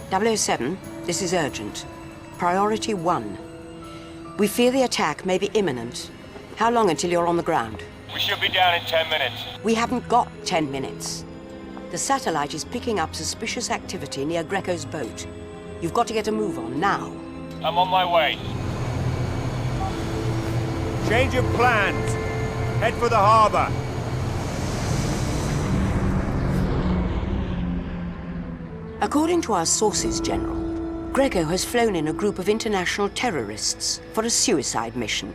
007, this is urgent. Priority 1. We fear the attack may be imminent. How long until you're on the ground? We should be down in 10 minutes. We haven't got 10 minutes. The satellite is picking up suspicious activity near Greco's boat. You've got to get a move on, now. I'm on my way. Change of plans. Head for the harbor. According to our sources, General, Greco has flown in a group of international terrorists for a suicide mission.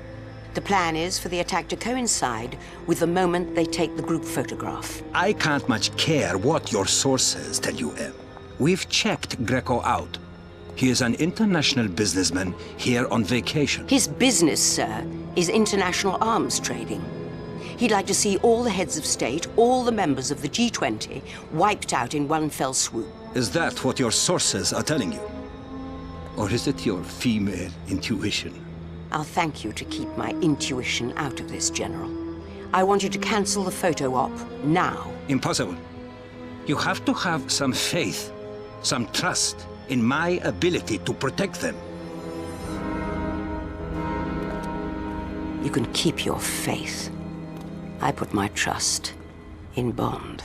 The plan is for the attack to coincide with the moment they take the group photograph. I can't much care what your sources tell you, Em. We've checked Greco out. He is an international businessman here on vacation. His business, sir, is international arms trading. He'd like to see all the heads of state, all the members of the G20, wiped out in one fell swoop. Is that what your sources are telling you? Or is it your female intuition? I'll thank you to keep my intuition out of this, General. I want you to cancel the photo op, now. Impossible. You have to have some faith, some trust in my ability to protect them. You can keep your faith. I put my trust in Bond.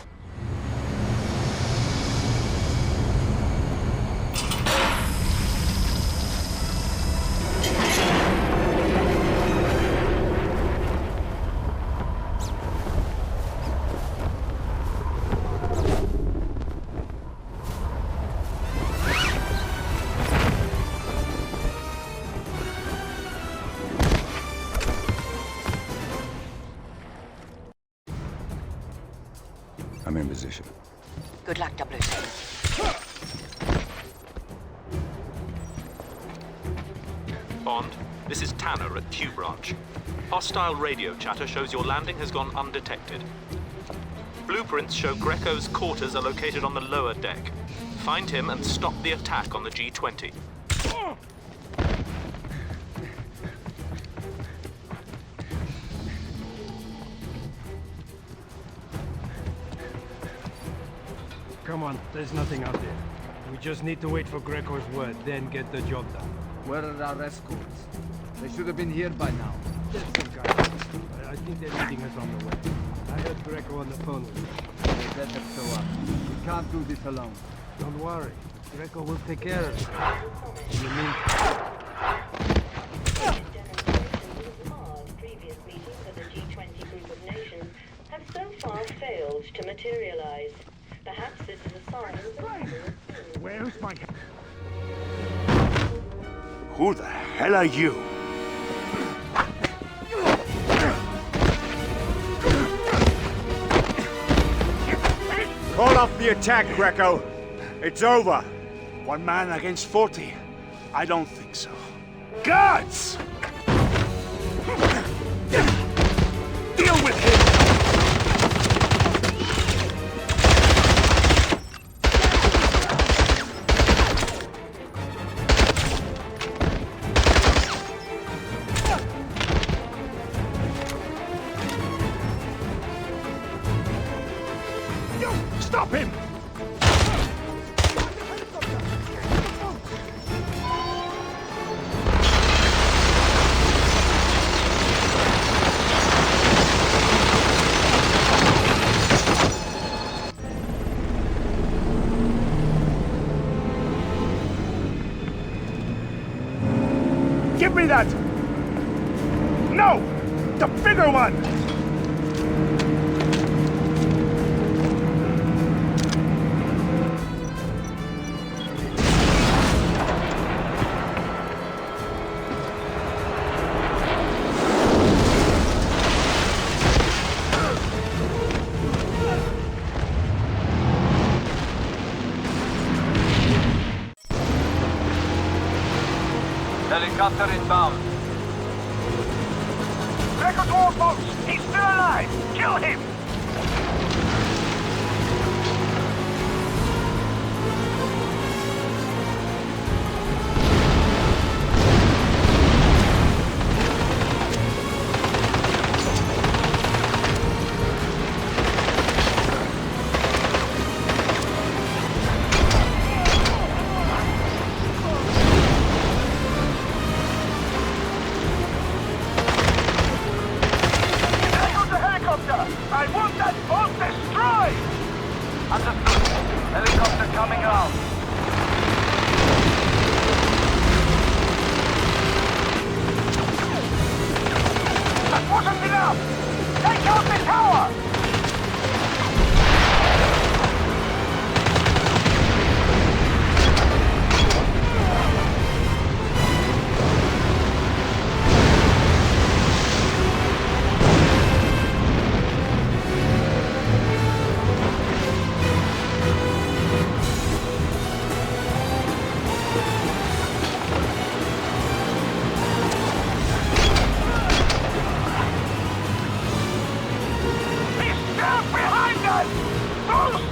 I'm in position. Good luck, 007. Bond, this is Tanner at Q Branch. Hostile radio chatter shows your landing has gone undetected. Blueprints show Greco's quarters are located on the lower deck. Find him and stop the attack on the G20. Come on, there's nothing out there. We just need to wait for Greco's word, then get the job done. Where are our escorts? They should have been here by now. There's some guys. I think they're meeting us on the way. I heard Greco on the phone with me. They better show up. We can't do this alone. Don't worry. Greco will take care of it. In the meantime... Previous meetings of the G20 group of nations have so far failed to materialize. Perhaps this is a sign of... Where's my... Who the hell are you? Call off the attack, Greco. It's over. 1 man against 40. I don't think so. Guards! Deal with him! Stop him! Give me that! No! The bigger one! Cutter inbound. Greco's war folks! He's still alive! Kill him! I want that boat destroyed! Understood. Helicopter coming out. That wasn't enough! Take out the tower!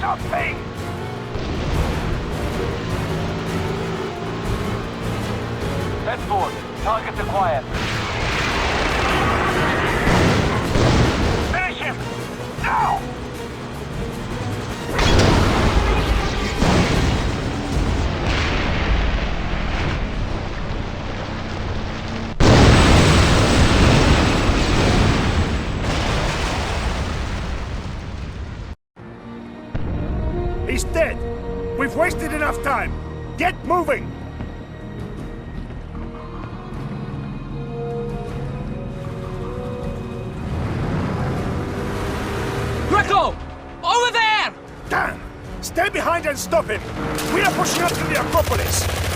Something! Head forward. Target acquired. Finish him! Now! He's dead! We've wasted enough time! Get moving! Greco! Over there! Damn! Stay behind and stop him! We are pushing up to the Acropolis!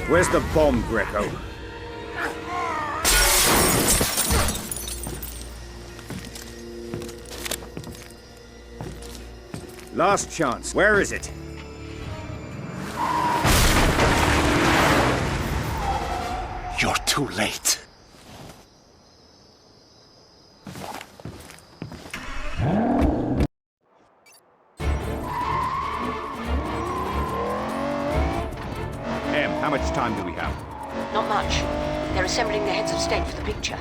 Where's the bomb, Greco? Last chance. Where is it? You're too late. How much time do we have? Not much. They're assembling the heads of state for the picture.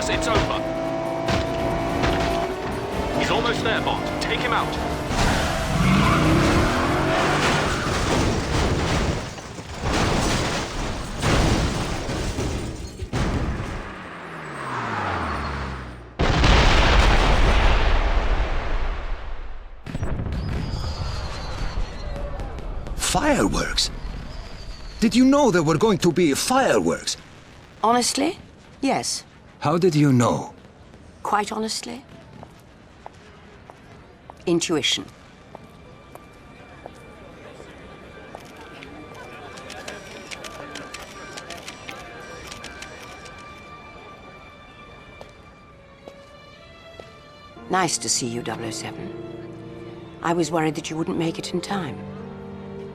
It's over. He's almost there, Bond. Take him out. Fireworks? Did you know there were going to be fireworks? Honestly, yes. How did you know? Quite honestly? Intuition. Nice to see you, 007. I was worried that you wouldn't make it in time.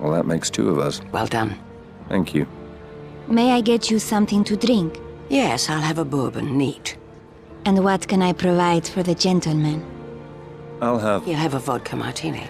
Well, that makes two of us. Well done. Thank you. May I get you something to drink? Yes, I'll have a bourbon, neat. And what can I provide for the gentleman? I'll have... He'll have a vodka martini.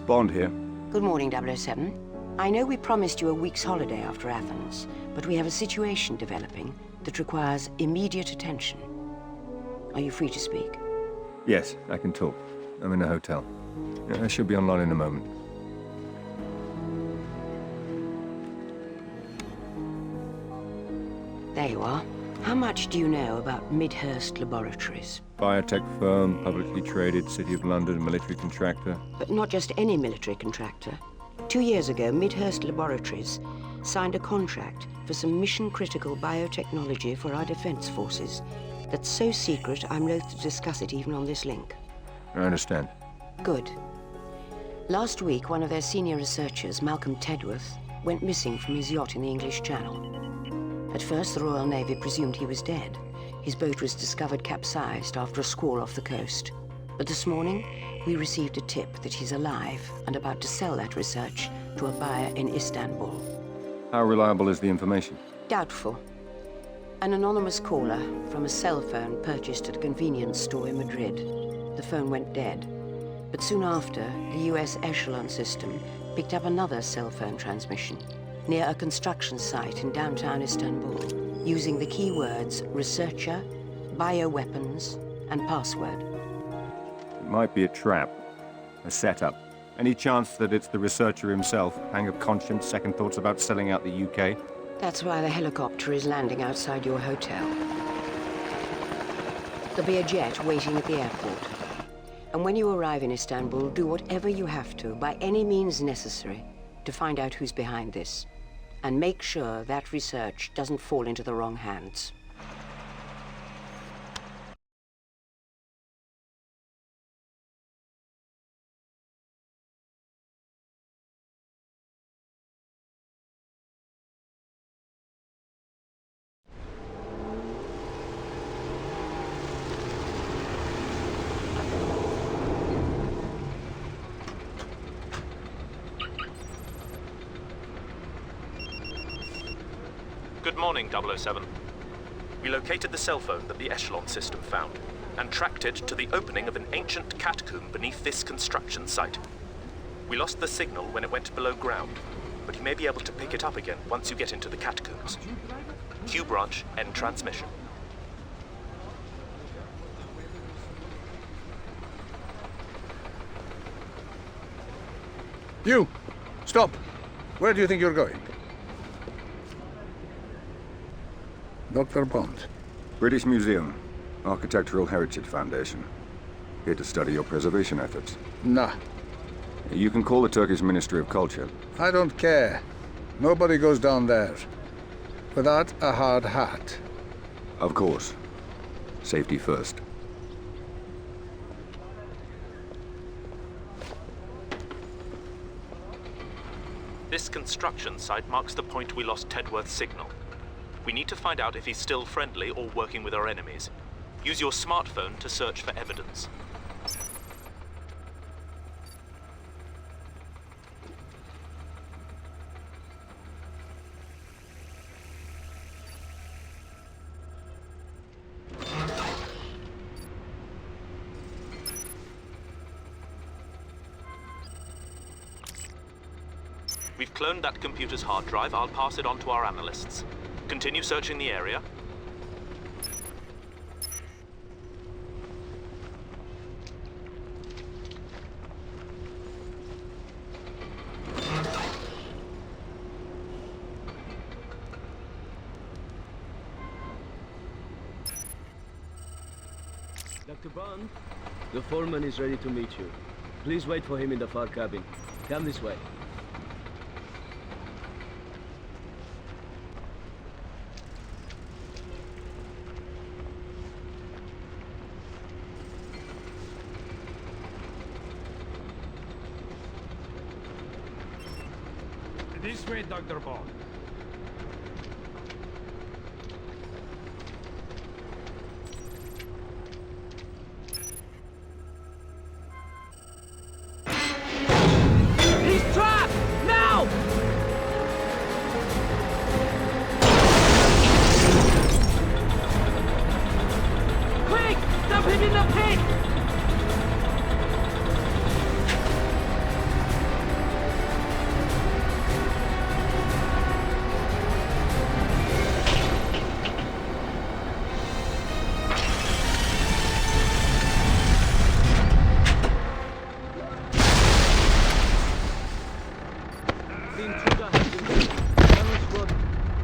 Bond here. Good morning, 007. I know we promised you a week's holiday after Athens, but we have a situation developing that requires immediate attention. Are you free to speak? Yes, I can talk. I'm in a hotel. I should be online in a moment. There you are. How much do you know about Midhurst Laboratories? Biotech firm, publicly traded, City of London, military contractor. But not just any military contractor. 2 years ago, Midhurst Laboratories signed a contract for some mission-critical biotechnology for our defense forces. That's so secret, I'm loath to discuss it even on this link. I understand. Good. Last week, one of their senior researchers, Malcolm Tedworth, went missing from his yacht in the English Channel. At first, the Royal Navy presumed he was dead. His boat was discovered capsized after a squall off the coast. But this morning, we received a tip that he's alive and about to sell that research to a buyer in Istanbul. How reliable is the information? Doubtful. An anonymous caller from a cell phone purchased at a convenience store in Madrid. The phone went dead. But soon after, the US Echelon system picked up another cell phone transmission near a construction site in downtown Istanbul, using the keywords researcher, bioweapons, and password. It might be a trap, a setup. Any chance that it's the researcher himself? Pang of conscience, second thoughts about selling out the UK? That's why the helicopter is landing outside your hotel. There'll be a jet waiting at the airport. And when you arrive in Istanbul, do whatever you have to, by any means necessary, to find out who's behind this. And make sure that research doesn't fall into the wrong hands. Good morning, 007. We located the cell phone that the Echelon system found and tracked it to the opening of an ancient catacomb beneath this construction site. We lost the signal when it went below ground, but you may be able to pick it up again once you get into the catacombs. Q branch, end transmission. You! Stop! Where do you think you're going? Dr. Bond. British Museum, Architectural Heritage Foundation. Here to study your preservation efforts. Nah. You can call the Turkish Ministry of Culture. I don't care. Nobody goes down there. Without a hard hat. Of course. Safety first. This construction site marks the point we lost Tedworth's signal. We need to find out if he's still friendly or working with our enemies. Use your smartphone to search for evidence. We've cloned that computer's hard drive. I'll pass it on to our analysts. Continue searching the area. Dr. Bond, the foreman is ready to meet you. Please wait for him in the far cabin. Come this way. This way, Dr. Bond. He's trapped! Now! Quick! Dump him in the pit!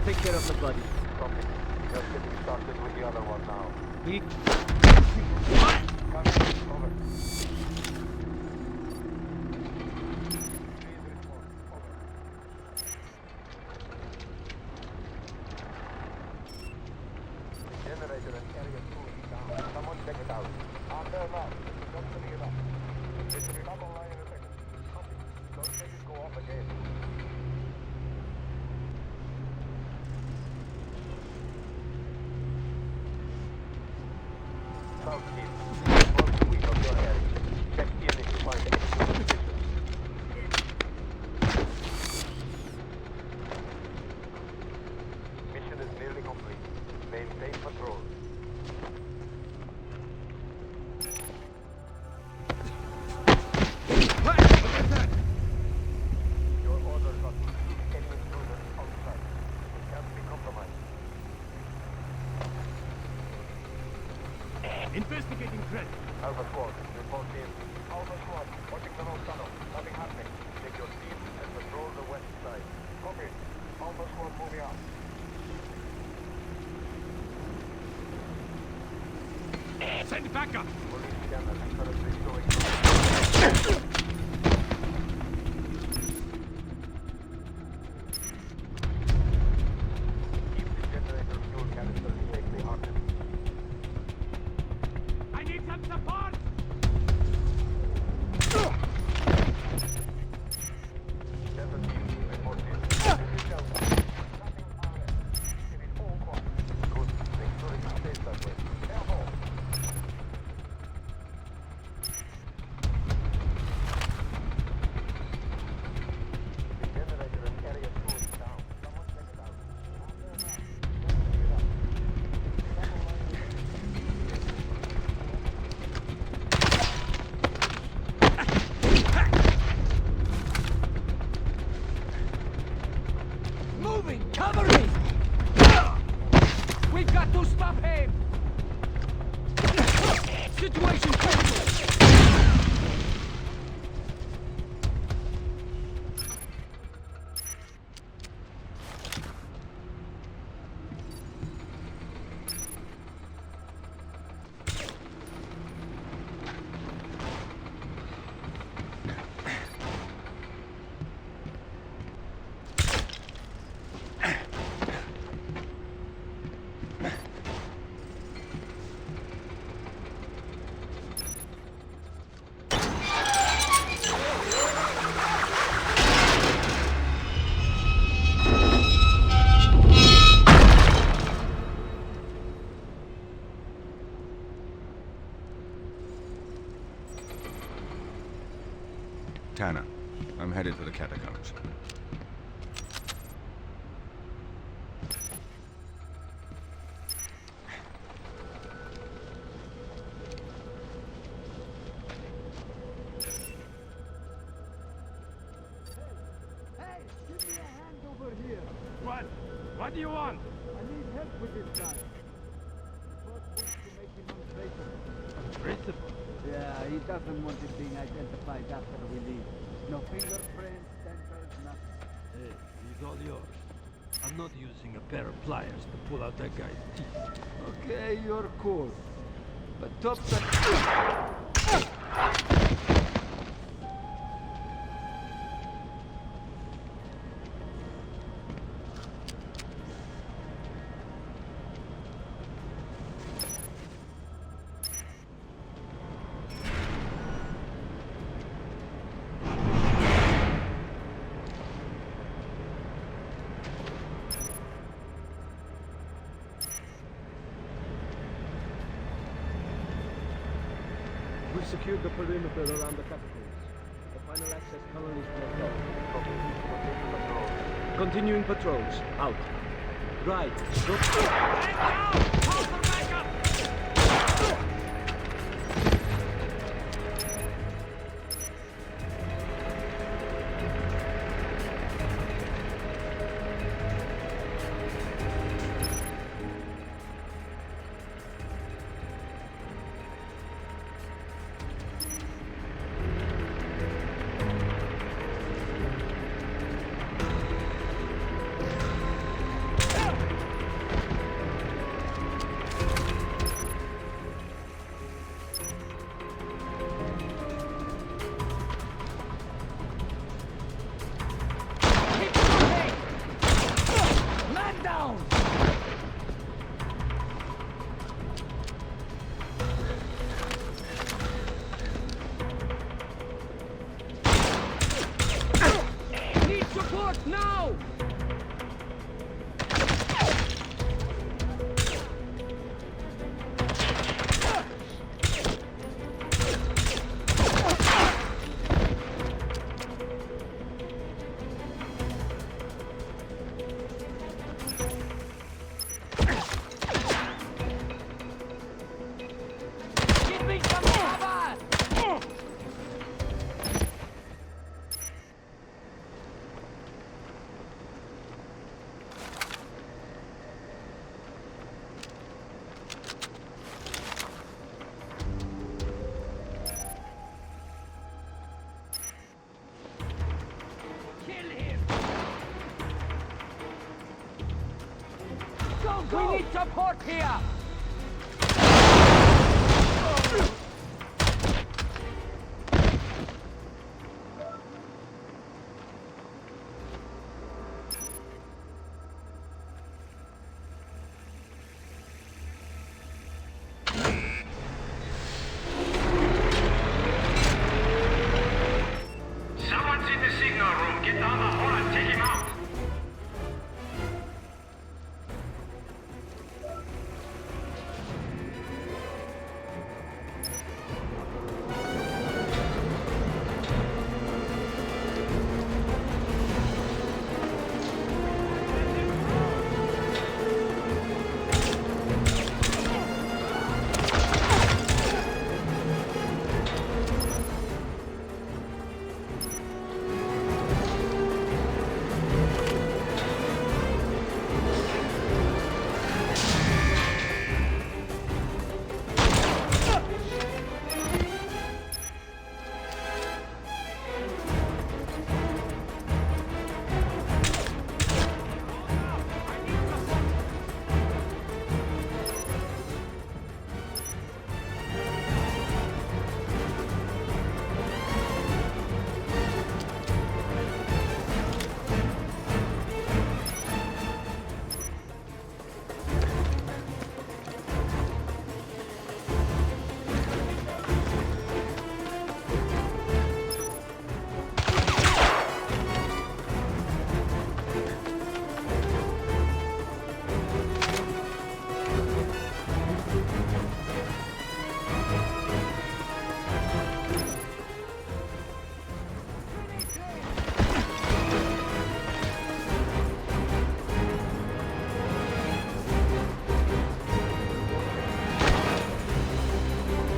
Take care of the body. We... Investigating threat. Alpha Squad, report in. Alpha Squad, watching the north tunnel. Nothing happening. Take your team and patrol the west side. Copy. Alpha Squad moving out. Send backup! Police scanner currently showing... Keep the generator fuel canister safely armed. I need some support! Cover me! We've got to stop him! Situation critical! Tanner, I'm headed for the catacombs. Hey, give me a hand over here. What? What do you want? I need help with this guy. The boss wants to make him untraceable. Untraceable? Yeah, he doesn't want it being identified after we leave. No fingerprints, sensors, nothing. Hey, he's all yours. I'm not using a pair of pliers to pull out that guy's teeth. Okay, you're cool. But top that... We've secured the perimeter around the catacombs. The final access tunnel is blocked off. Continuing patrols. Out. Right. Support now! Give me some cover! Kill him! We need support here! Someone's in the signal room. Get down the hall and take him out.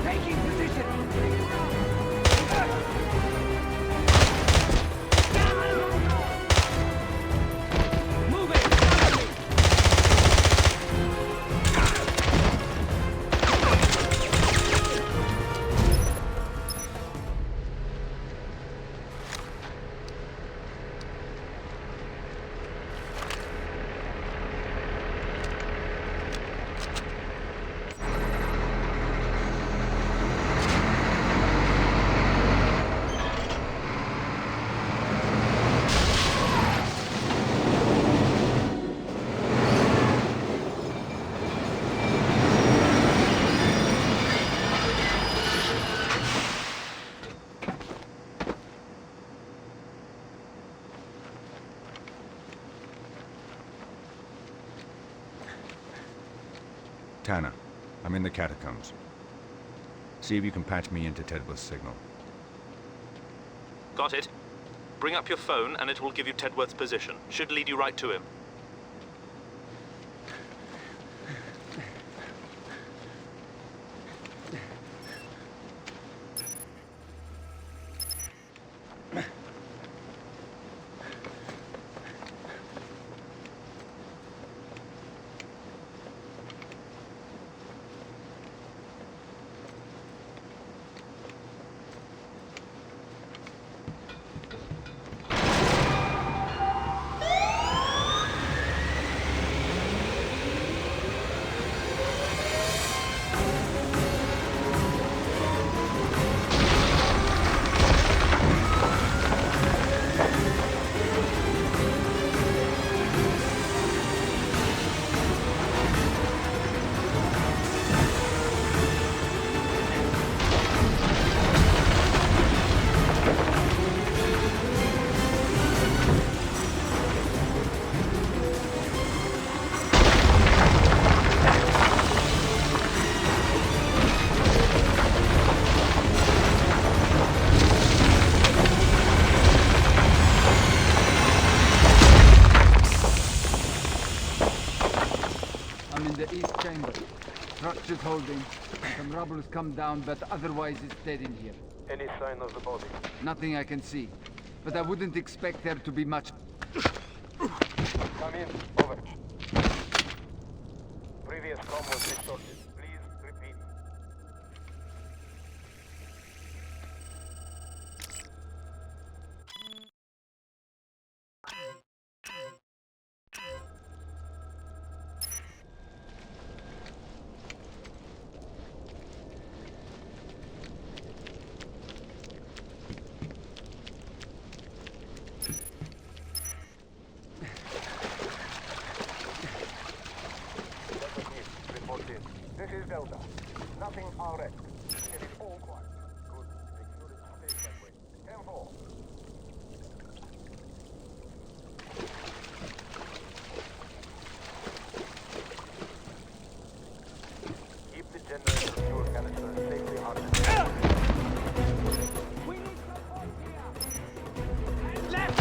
Taking position! Move it! Tanner, I'm in the catacombs. See if you can patch me into Tedworth's signal. Got it. Bring up your phone and it will give you Tedworth's position. Should lead you right to him. is holding. Some rubble's come down, but otherwise it's dead in here. Any sign of the body? Nothing I can see. But I wouldn't expect there to be much... Come in. Over. Previous comm was distorted. Please repeat. This is Delta. Nothing RX. It is all quiet. Good. Make sure it stays that way. 10-4. Keep the generator fuel canister safely on the We need support here! Left!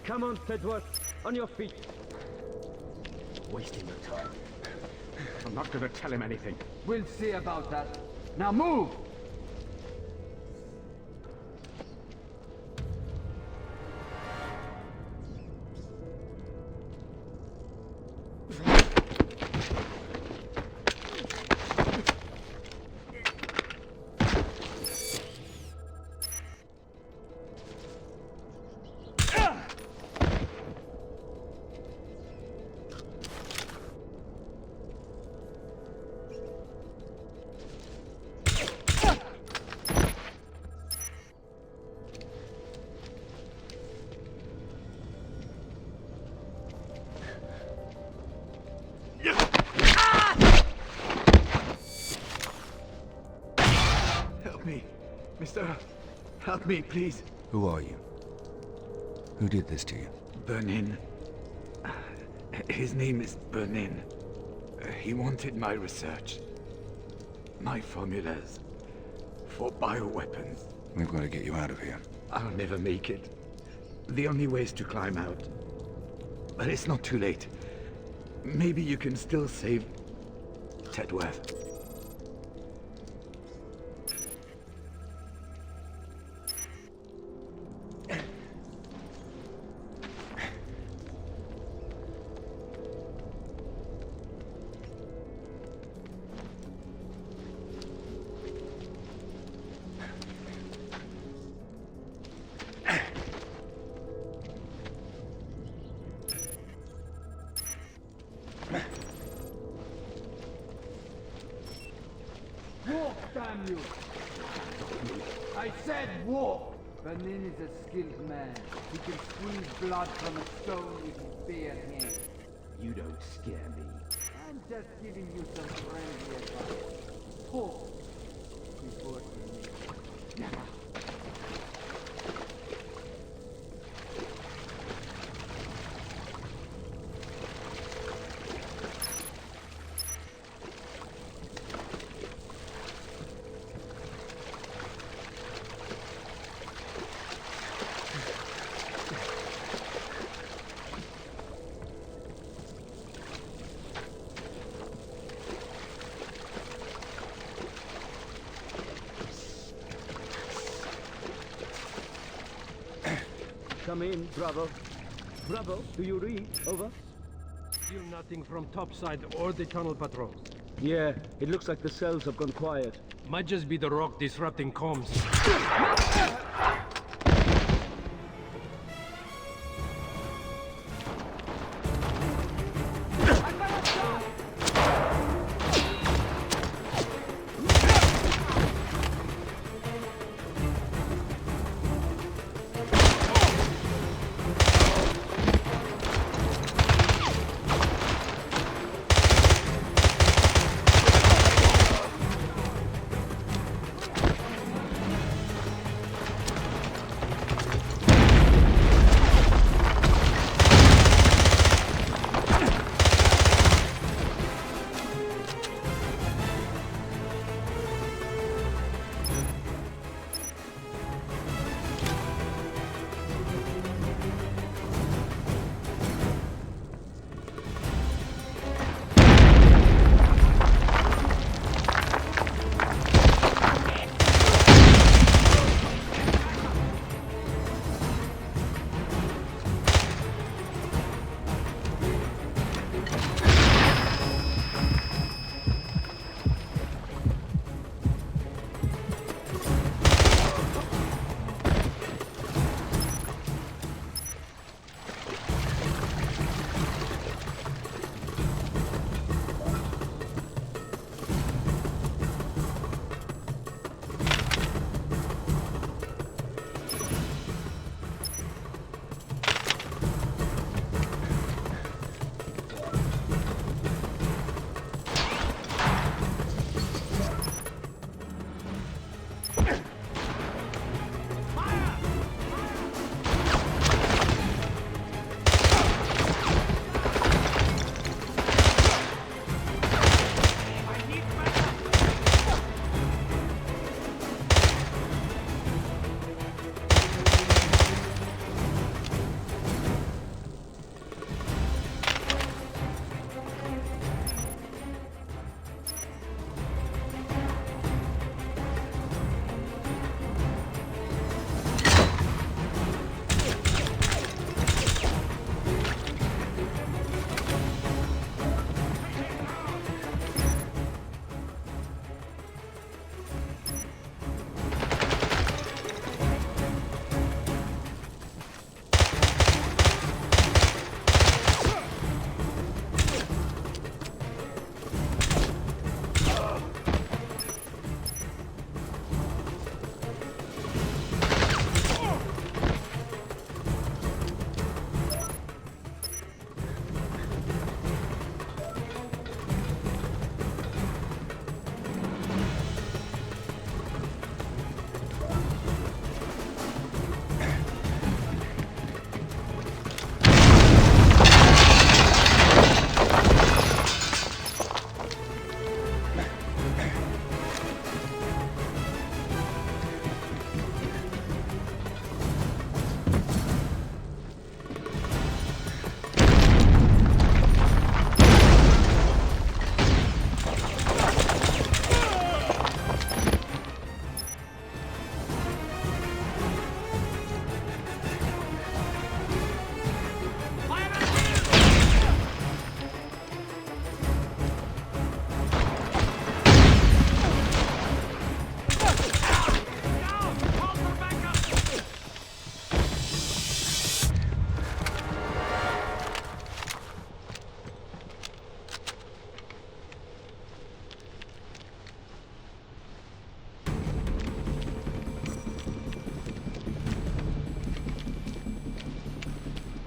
Come on, Tedworth. On your feet. Wasting your time. I'm not going to tell him anything. We'll see about that. Now move! Mister, help me, please. Who are you? Who did this to you? Bernin. His name is Bernin. He wanted my research. My formulas. For bioweapons. We've got to get you out of here. I'll never make it. The only way is to climb out. But it's not too late. Maybe you can still save Tedworth. Walk, damn you! I said walk! Bernin is a skilled man. He can squeeze blood from a stone with his bare hands. You don't scare me. I'm just giving you some friendly advice. fought before me. Never. Come in, Bravo. Bravo, do you read? Over. Still nothing from topside or the tunnel patrols. Yeah, it looks like the cells have gone quiet. Might just be the rock disrupting comms.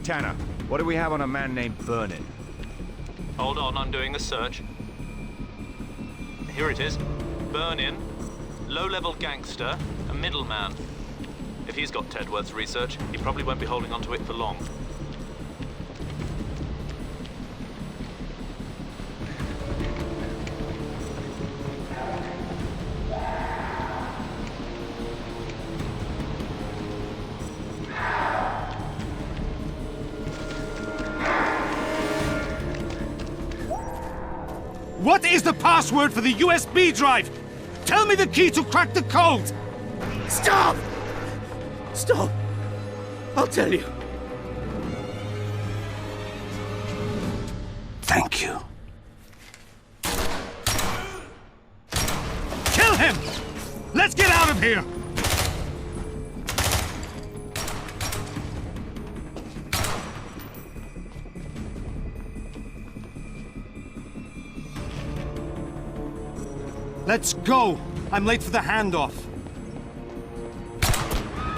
Tanner, what do we have on a man named Vernon? Hold on, I'm doing the search. Here it is. burn-in, low-level gangster, a middleman. If he's got Tedworth's research, he probably won't be holding on to it for long. What is the password for the USB drive? Tell me the key to crack the code! Stop! Stop! I'll tell you. Thank you. Kill him! Let's get out of here! Let's go! I'm late for the handoff.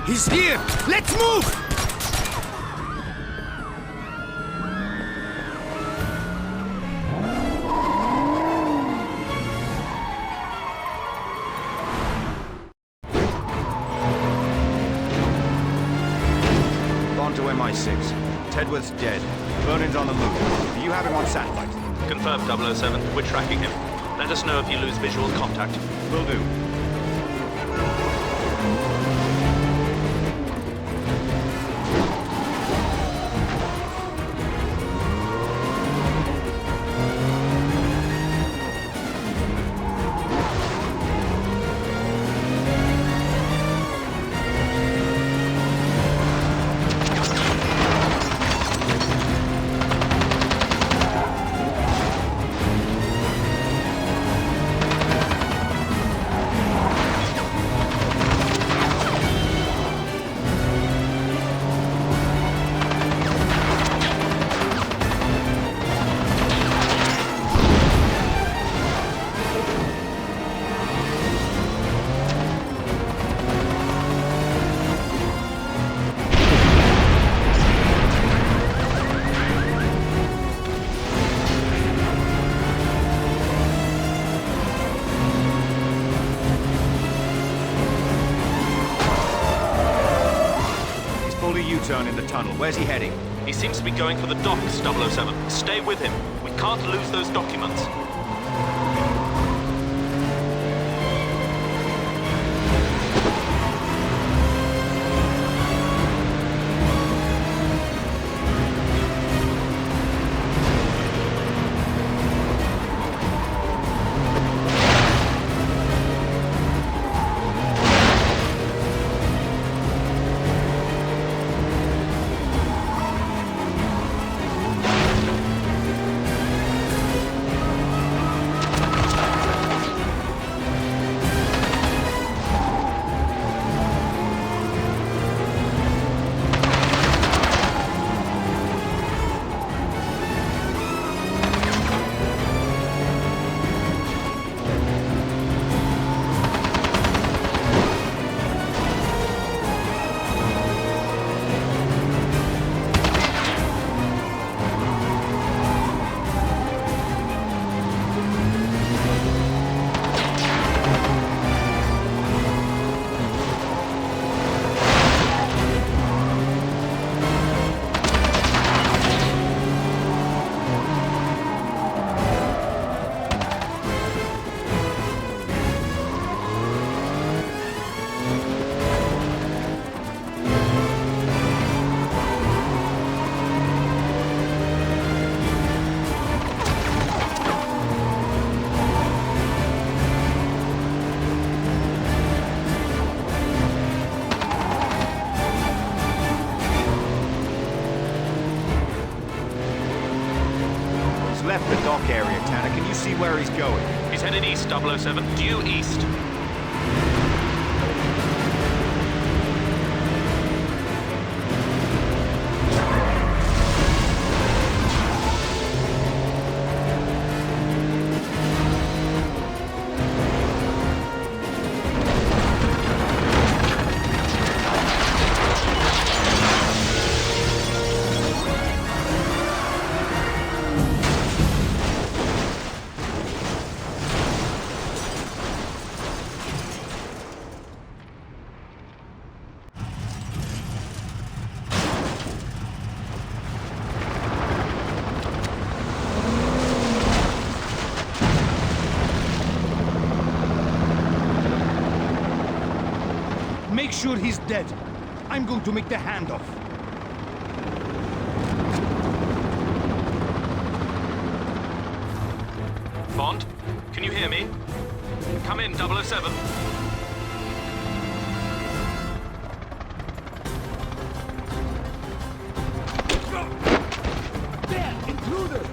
He's here! Let's move! On to MI6. Tedworth's dead. Vernon's on the move. Do you have him on satellite? Confirmed, 007. We're tracking him. Let us know if you lose visual contact. Will do. U-turn in the tunnel. Where's he heading? He seems to be going for the docks, 007. Stay with him. We can't lose those documents. Left the dock area, Tanner. Can you see where he's going? He's headed east, 007. Due east. Make sure he's dead. I'm going to make the handoff. Bond, can you hear me? Come in, 007. There! Intruder!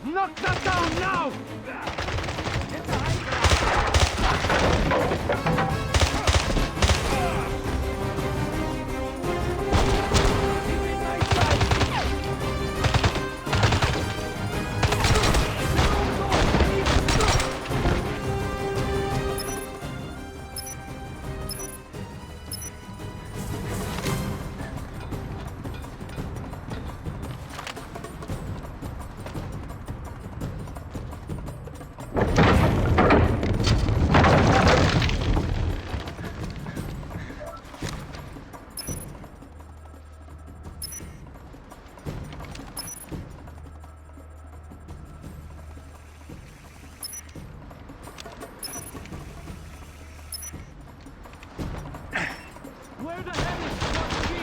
Knock that down now! Where the hell is Scott G?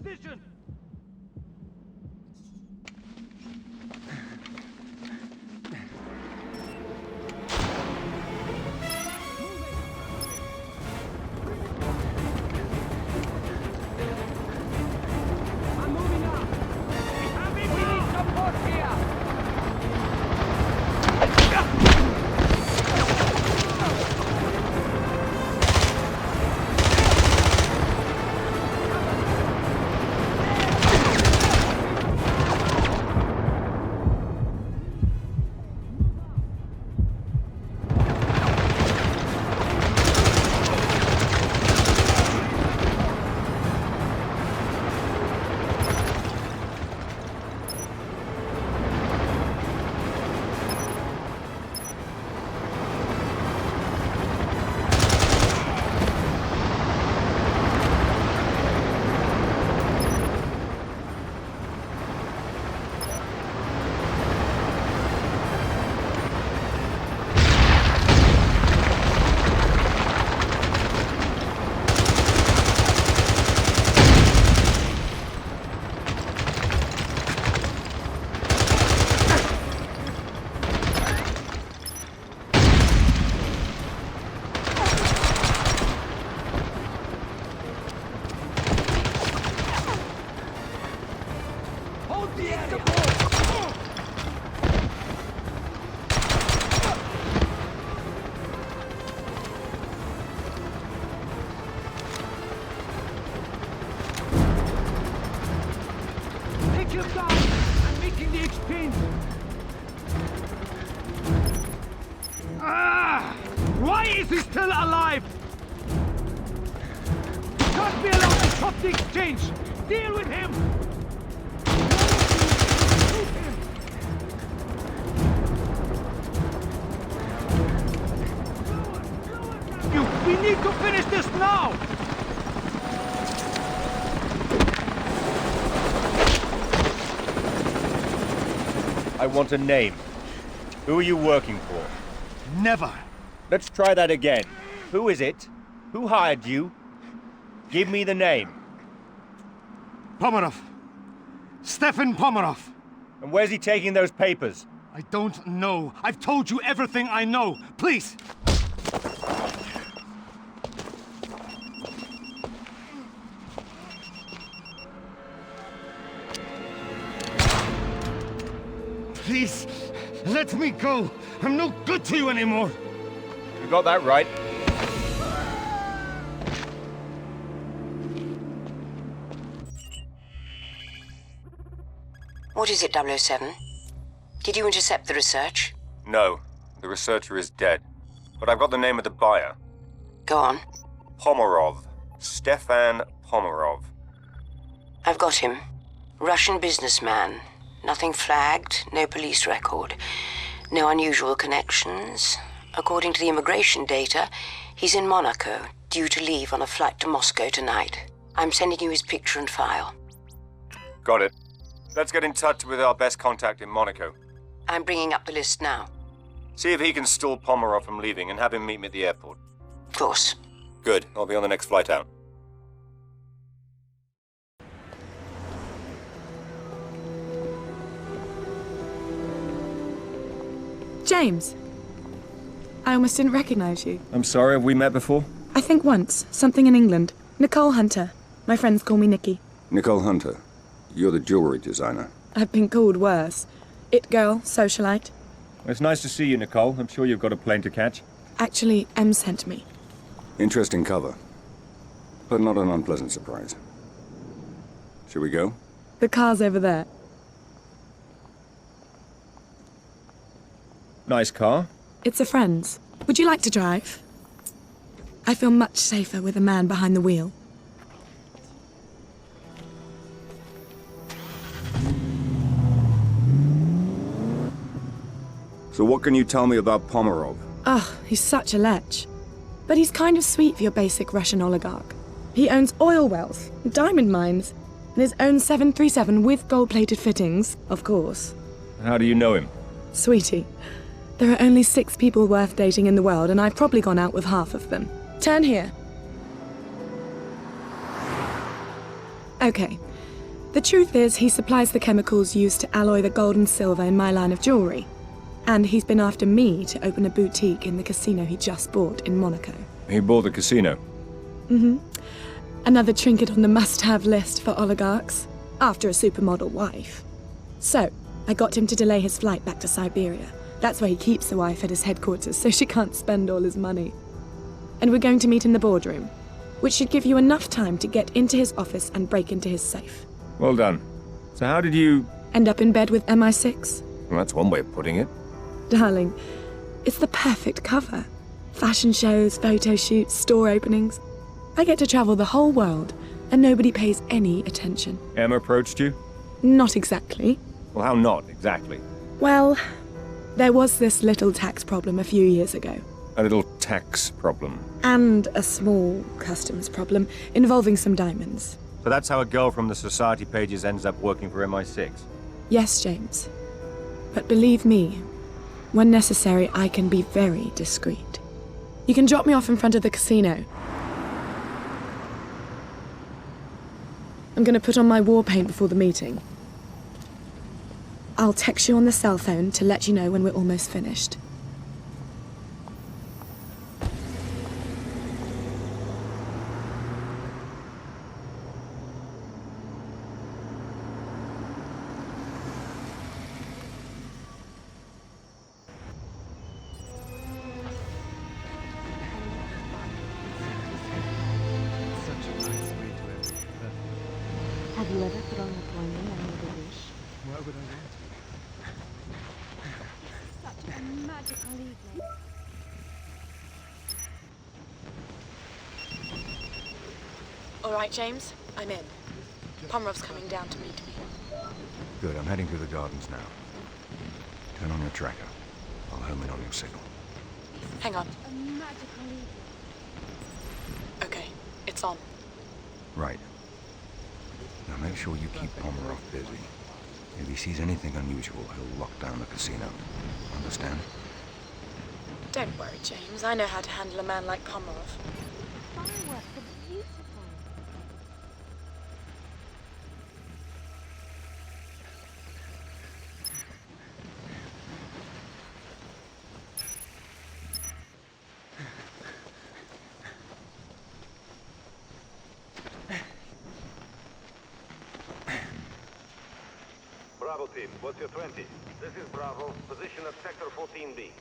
position! I'm moving up. We need support here. Take him down! I'm making the exchange! Ah! Why is he still alive? You can't be allowed to stop the exchange! Deal with him! We need to finish this now! I want a name. Who are you working for? Never. Let's try that again. Who is it? Who hired you? Give me the name. Pomerov. Stefan Pomerov. And where's he taking those papers? I don't know. I've told you everything I know. Please. Please, let me go. I'm no good to you anymore. You got that right. What is it, 007? Did you intercept the research? No, the researcher is dead. But I've got the name of the buyer. Go on. Pomerov. Stefan Pomerov. I've got him. Russian businessman. Nothing flagged, no police record. No unusual connections. According to the immigration data, he's in Monaco, due to leave on a flight to Moscow tonight. I'm sending you his picture and file. Got it. Let's get in touch with our best contact in Monaco. I'm bringing up the list now. See if he can stall Pomerov from leaving and have him meet me at the airport. Of course. Good. I'll be on the next flight out. James. I almost didn't recognize you. I'm sorry, have we met before? I think once. Something in England. Nicole Hunter. My friends call me Nikki. Nicole Hunter. You're the jewelry designer. I've been called worse. It girl, socialite. It's nice to see you, Nicole. I'm sure you've got a plane to catch. Actually, Em sent me. Interesting cover. But not an unpleasant surprise. Shall we go? The car's over there. Nice car. It's a friend's. Would you like to drive? I feel much safer with a man behind the wheel. So what can you tell me about Pomerov? Oh, he's such a lech. But he's kind of sweet for your basic Russian oligarch. He owns oil wells, diamond mines, and his own 737 with gold-plated fittings, of course. How do you know him? Sweetie, there are only 6 people worth dating in the world, and I've probably gone out with half of them. Turn here. Okay, The truth is, he supplies the chemicals used to alloy the gold and silver in my line of jewelry. And he's been after me to open a boutique in the casino he just bought in Monaco. He bought the casino? Mm-hmm. Another trinket on the must-have list for oligarchs, after a supermodel wife. So, I got him to delay his flight back to Siberia. That's where he keeps the wife at his headquarters, so she can't spend all his money. And we're going to meet in the boardroom, which should give you enough time to get into his office and break into his safe. Well done. So how did you... End up in bed with MI6? Well, that's one way of putting it. Darling, it's the perfect cover. Fashion shows, photo shoots, store openings. I get to travel the whole world, and nobody pays any attention. Emma approached you? Not exactly. Well, how not exactly? Well, there was this little tax problem a few years ago. A little tax problem. And a small customs problem involving some diamonds. So that's how a girl from the society pages ends up working for MI6? Yes, James. But believe me, when necessary, I can be very discreet. You can drop me off in front of the casino. I'm gonna put on my war paint before the meeting. I'll text you on the cell phone to let you know when we're almost finished. Have you ever thrown a coin in and made a wish? Why would I want to? Such a magical evening. All right, James, I'm in. Pomerov's coming down to meet me. Good, I'm heading through the gardens now. Turn on your tracker. I'll home in on your signal. Hang on. A magical evening. Okay, it's on. Right. Now make sure you keep Pomerov busy. If he sees anything unusual, he'll lock down the casino. Understand? Don't worry, James. I know how to handle a man like Pomerov. Fireworks are beautiful. Bravo team, what's your 20? This is Bravo, position at sector 14B.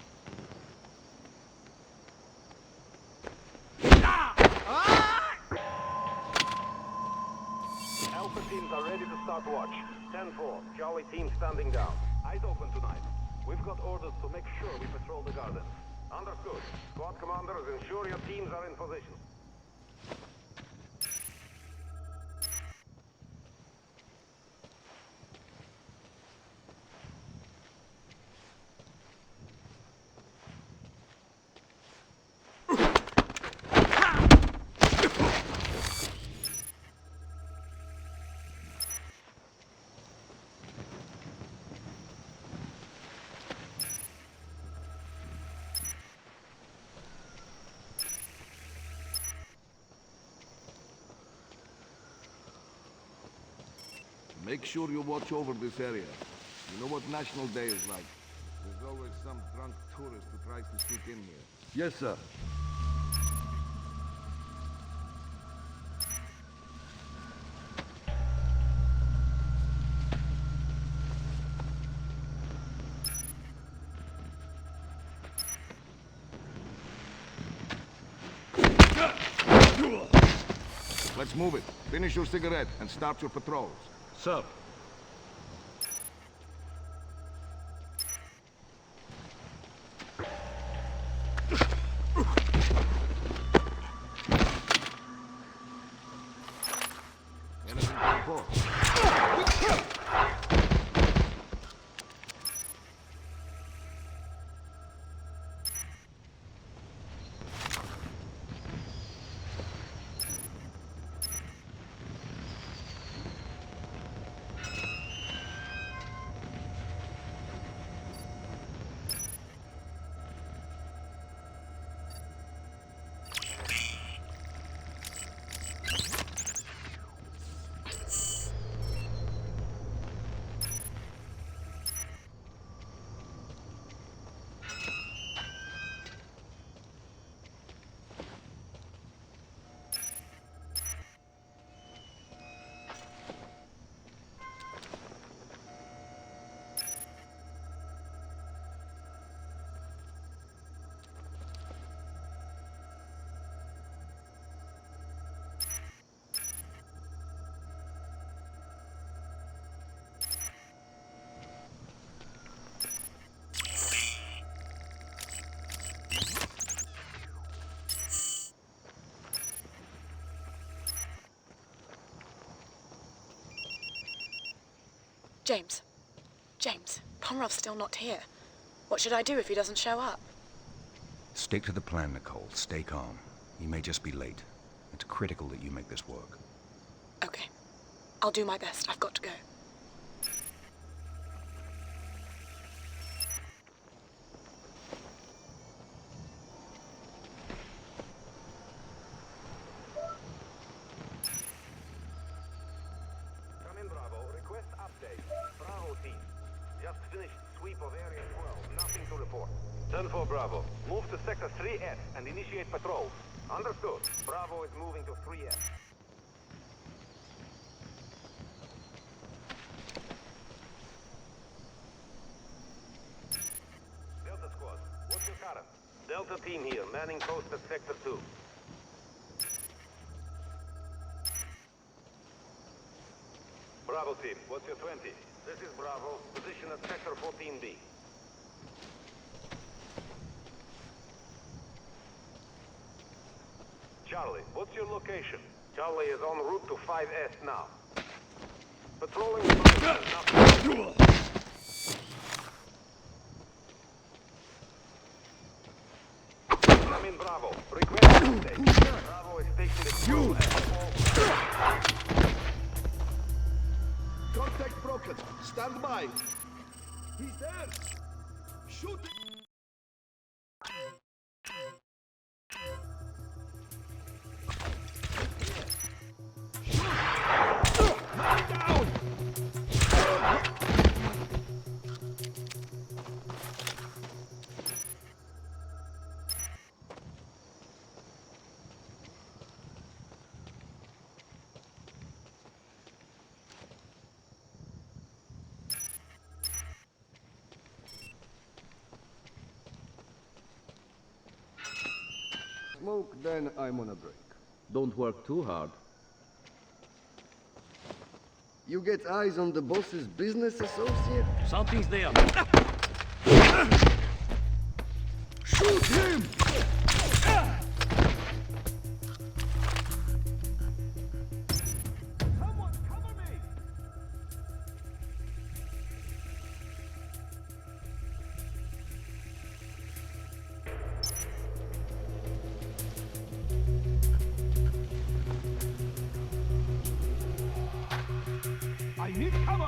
Alpha teams are ready to start watch. 10-4, Charlie team standing down. Eyes open tonight. We've got orders to make sure we patrol the gardens. Understood. Squad commanders, ensure your teams are in position. Make sure you watch over this area. You know what National Day is like. There's always some drunk tourist who tries to sneak in here. Yes, sir. Let's move it. Finish your cigarette and start your patrols. Sir. Anything to report? James. James, Pomerov's still not here. What should I do if he doesn't show up? Stick to the plan, Nicole. Stay calm. He may just be late. It's critical that you make this work. Okay. I'll do my best. I've got to go. Come in, Bravo. Request update. Bravo team. Just finished sweep of Area 12. Nothing to report. 10-4 Bravo. Move to Sector 3S and initiate patrols. Understood. Bravo is moving to 3S. Delta Squad, what's your current? Delta team here, manning post at Sector 2. Bravo team, what's your 20? This is Bravo, position at Sector 14B. Charlie, what's your location? Charlie is en route to 5S now. Patrolling the perimeter. Come in, Bravo. Request update. Bravo is stationed at 2. Contact broken. Stand by. He's there. Shoot. Smoke, then I'm on a break. Don't work too hard. You get eyes on the boss's business associate? Something's there. Shoot him! Someone cover me! I need cover!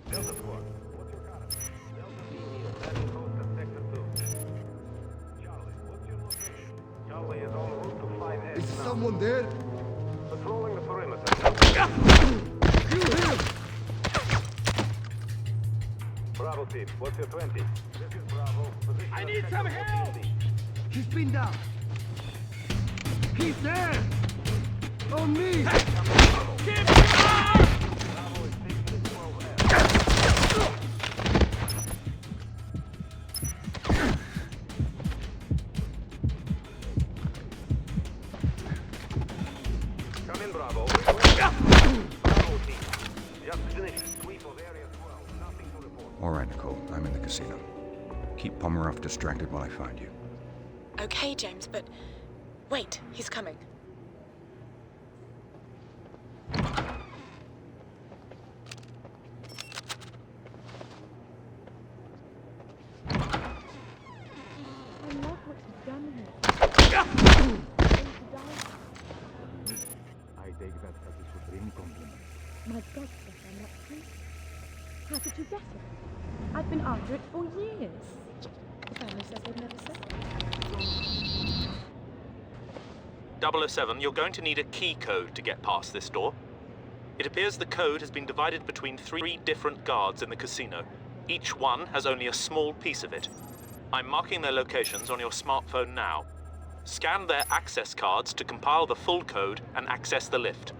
Delta Squad, what's your current? Delta team here, manning post at Sector 2. Charlie, what's your location? Charlie is en route to 5S Is now. someone there? Patrolling the perimeter. Kill him! Bravo team, what's your 20? This is Bravo. Position I at need some Sector help! 14B. He's pinned down. He's there! On me! Keep him up! Bravo is stationed at 12S. Come in, Bravo. Bravo team. Just finished sweep of Area 12. Nothing to report. All right, Nicole. I'm in the casino. Keep Pomerov distracted while I find you. Okay, James, but Wait, he's coming. I take that as a supreme compliment. My God, I'm not free. How did you guess it? I've been after it for years. The family says they've never said that. 007, you're going to need a key code to get past this door. It appears the code has been divided between 3 different guards in the casino. Each one has only a small piece of it. I'm marking their locations on your smartphone now. Scan their access cards to compile the full code and access the lift.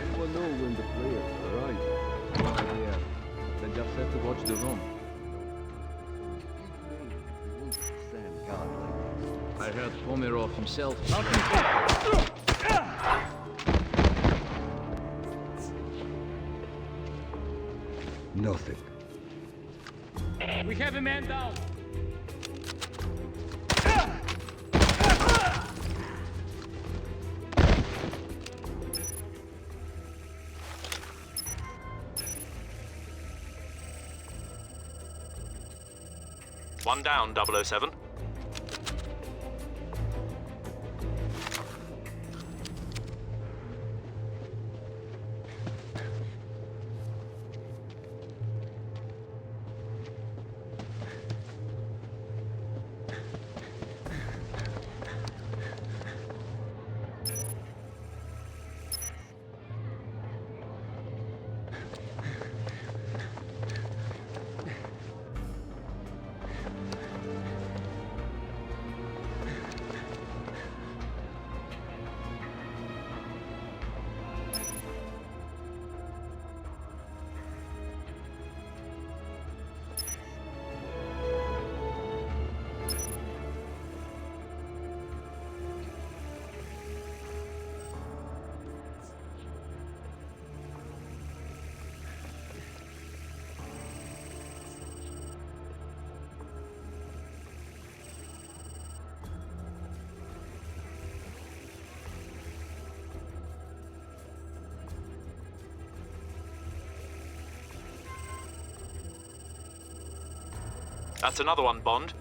Anyone know when the players arrive? No idea. They just have to watch the room. I heard Pomerov himself. Nothing. We have a man down. One down, 007. That's another one, Bond.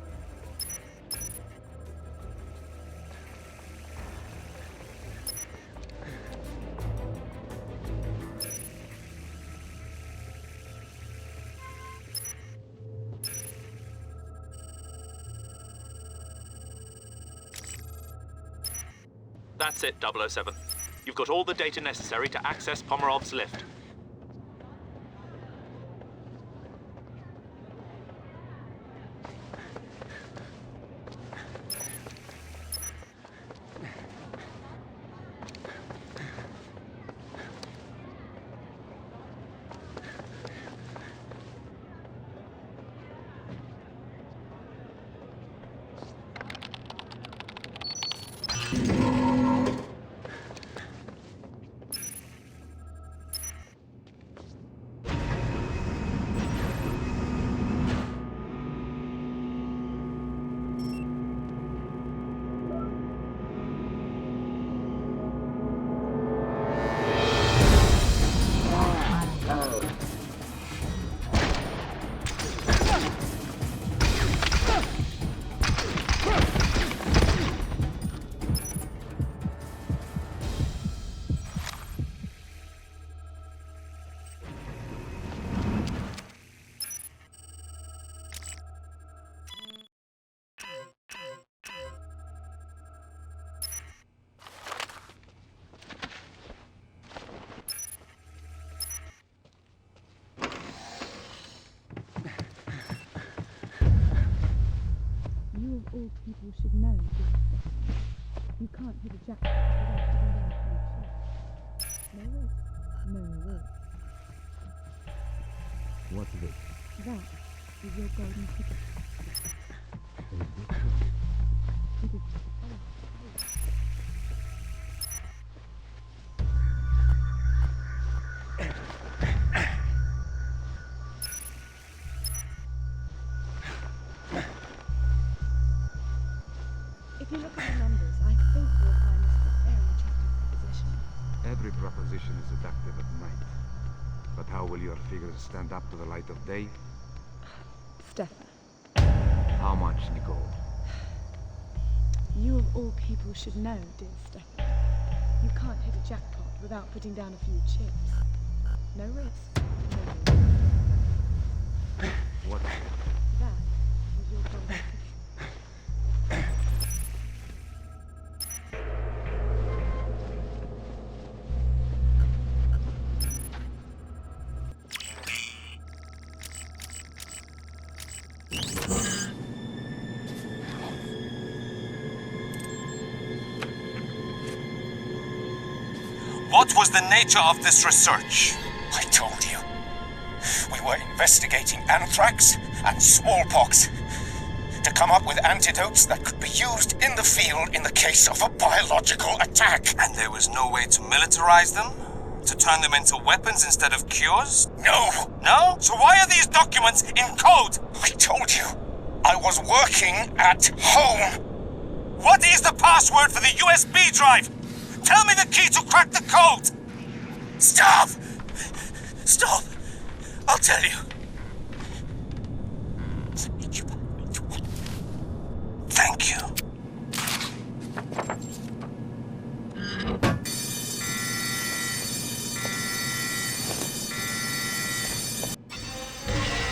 That's it, 007. You've got all the data necessary to access Pomerov's lift. You of all people should know this. You can't hit a jackpot without getting down to a chest. No risk, no reward. What's this? That is your golden ticket. It is Every proposition is seductive at night. But how will your figures stand up to the light of day? Stefan, How much, Nicole? you of all people should know, dear Stefan. You can't hit a jackpot without putting down a few chips. No risk, no reward. What? That is your competition. What was the nature of this research? I told you. We were investigating anthrax and smallpox to come up with antidotes that could be used in the field in the case of a biological attack. And there was no way to militarize them? To turn them into weapons instead of cures? No! No? So why are these documents in code? I told you. I was working at home. What is the password for the USB drive? Tell me the key to crack the code! Stop! Stop! I'll tell you. Thank you.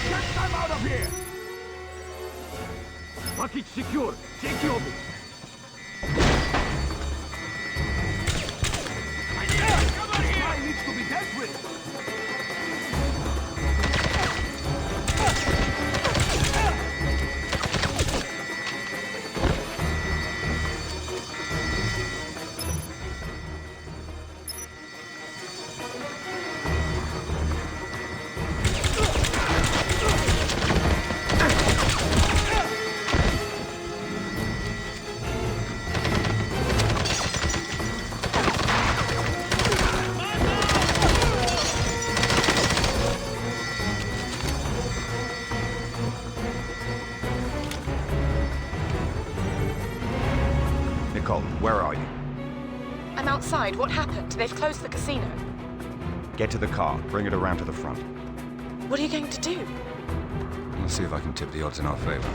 Get them out of here! Package secure. Take your bit. Guy needs to be dealt with. Where are you? I'm outside. What happened? They've closed the casino. Get to the car. Bring it around to the front. What are you going to do? I'll see if I can tip the odds in our favor.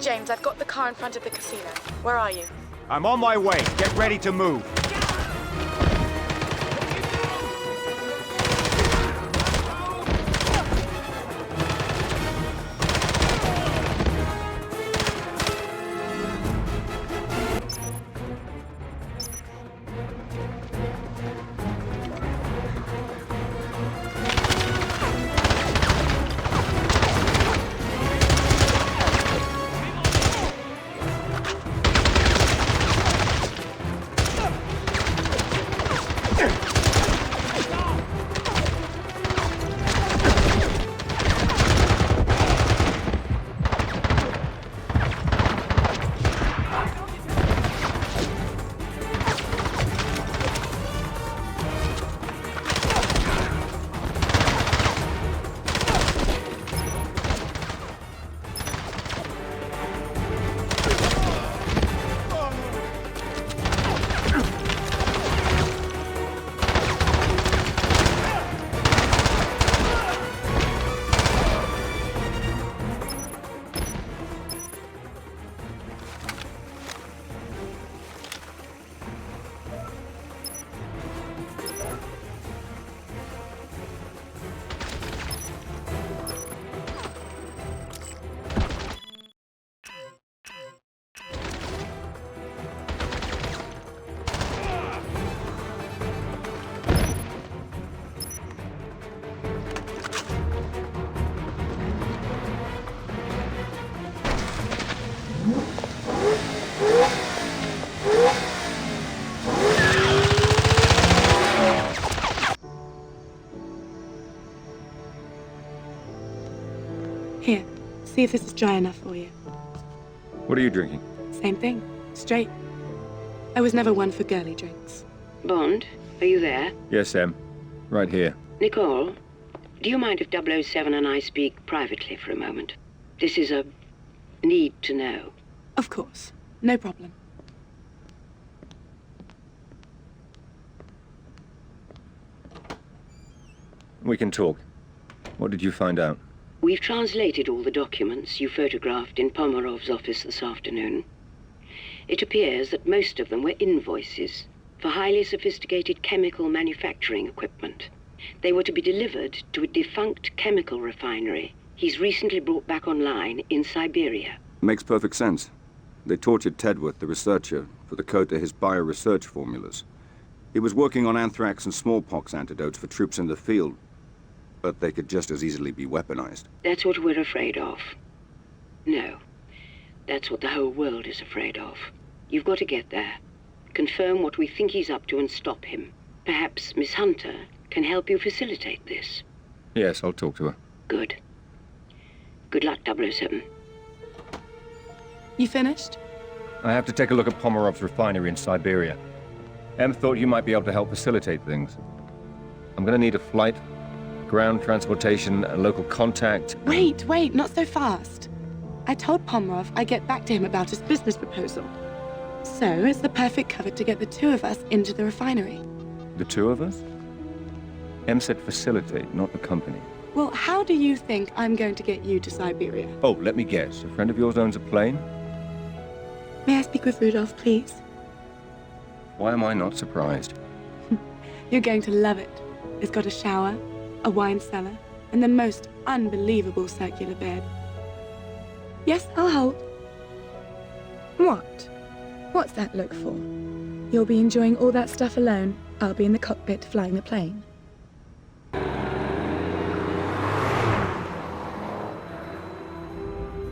James, I've got the car in front of the casino. Where are you? I'm on my way. Get ready to move. Here, see if this is dry enough for you. What are you drinking? Same thing, straight. I was never one for girly drinks. Bond, are you there? Yes, Em. Right here. Nicole, do you mind if 007 and I speak privately for a moment? This is a need to know. Of course, no problem. We can talk. What did you find out? We've translated all the documents you photographed in Pomerov's office this afternoon. It appears that most of them were invoices for highly sophisticated chemical manufacturing equipment. They were to be delivered to a defunct chemical refinery he's recently brought back online in Siberia. Makes perfect sense. They tortured Tedworth, the researcher, for the code to his bioresearch formulas. He was working on anthrax and smallpox antidotes for troops in the field, but they could just as easily be weaponized. That's what we're afraid of. No, that's what the whole world is afraid of. You've got to get there, confirm what we think he's up to and stop him. Perhaps Miss Hunter can help you facilitate this. Yes, I'll talk to her. Good. Good luck, 007. You finished? I have to take a look at Pomerov's refinery in Siberia. Em thought you might be able to help facilitate things. I'm gonna need a flight, ground transportation, a local contact. Wait, not so fast. I told Pomerov I'd get back to him about his business proposal. So it's the perfect cover to get the two of us into the refinery. The two of us? Em said facilitate, not the company. Well, how do you think I'm going to get you to Siberia? Oh, let me guess. A friend of yours owns a plane? May I speak with Rudolph, please? Why am I not surprised? You're going to love it. It's got a shower, a wine cellar, and the most unbelievable circular bed. Yes, I'll hold. What? What's that look for? You'll be enjoying all that stuff alone. I'll be in the cockpit flying the plane.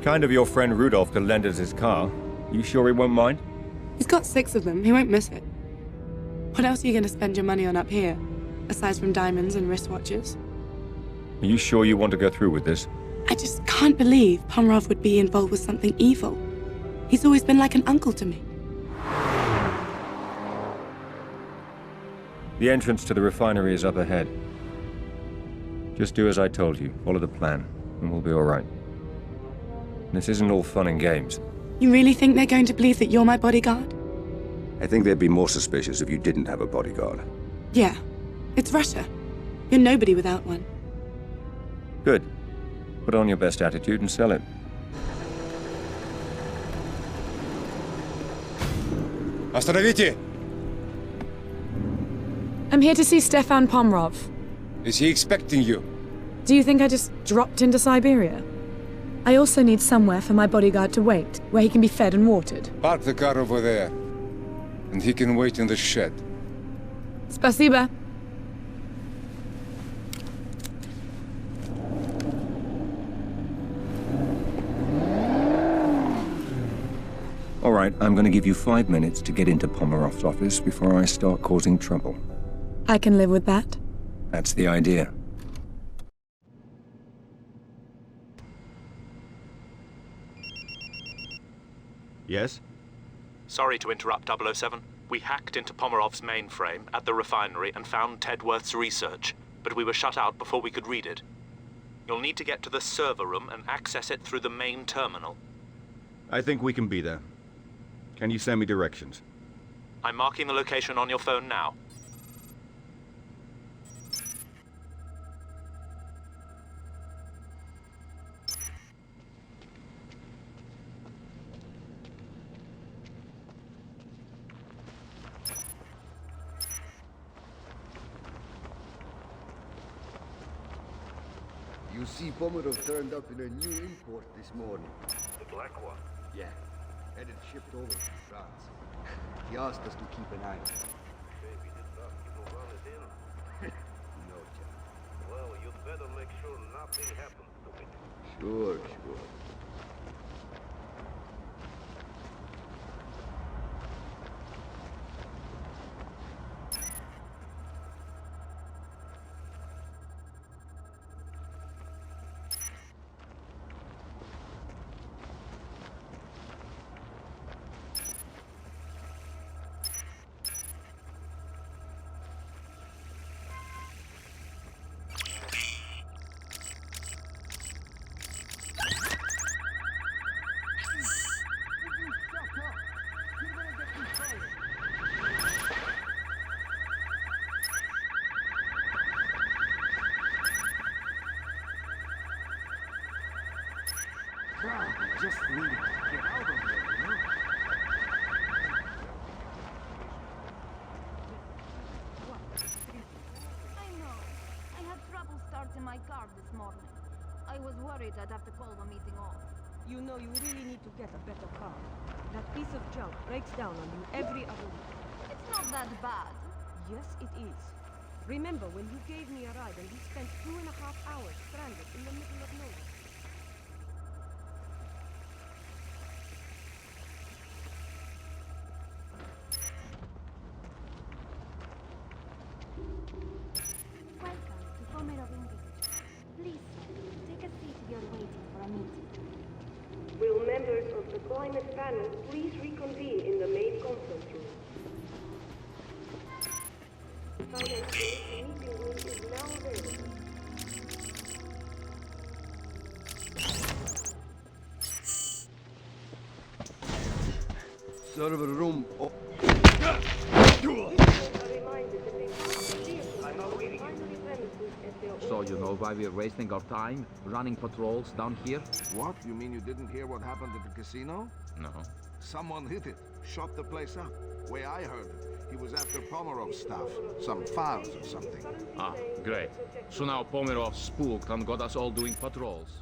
Kind of your friend Rudolph to lend us his car. You sure he won't mind? He's got 6 of them. He won't miss it. What else are you going to spend your money on up here, aside from diamonds and wristwatches? Are you sure you want to go through with this? I just can't believe Pomerov would be involved with something evil. He's always been like an uncle to me. The entrance to the refinery is up ahead. Just do as I told you. Follow the plan, and we'll be all right. This isn't all fun and games. You really think they're going to believe that you're my bodyguard? I think they'd be more suspicious if you didn't have a bodyguard. Yeah. It's Russia. You're nobody without one. Good. Put on your best attitude and sell it. Остановите! I'm here to see Stefan Pomerov. Is he expecting you? Do you think I just dropped into Siberia? I also need somewhere for my bodyguard to wait, where he can be fed and watered. Park the car over there, and he can wait in the shed. Spasiba. All right, I'm going to give you 5 minutes to get into Pomerov's office before I start causing trouble. I can live with that. That's the idea. Yes? Sorry to interrupt, 007. We hacked into Pomerov's mainframe at the refinery and found Tedworth's research, but we were shut out before we could read it. You'll need to get to the server room and access it through the main terminal. I think we can be there. Can you send me directions? I'm marking the location on your phone now. You see, Pomerov turned up in a new import this morning. The black one? Yeah. Had it shipped over from France. He asked us to keep an eye on it. Maybe the stuff you will run it in. No, John. Well, you'd better make sure nothing happens to it. Sure, sure. Just needed to get out of there, you know? I know. I had trouble starting my car this morning. I was worried I'd have to call the meeting off. You know you really need to get a better car. That piece of junk breaks down on you every other week. It's not that bad. Yes, it is. Remember when you gave me a ride and we spent 2.5 hours stranded in the middle of nowhere? Please, take a seat if you're waiting for a meeting. Will members of the climate panel please reconvene in the main conference room? Finance meeting room is now available. Server room. Oh. So you know why we're wasting our time running patrols down here? What? You mean you didn't hear what happened at the casino? No. Someone hit it, shot the place up. Way I heard it, he was after Pomerov's stuff. Some files or something. Ah, great. So now Pomerov spooked and got us all doing patrols.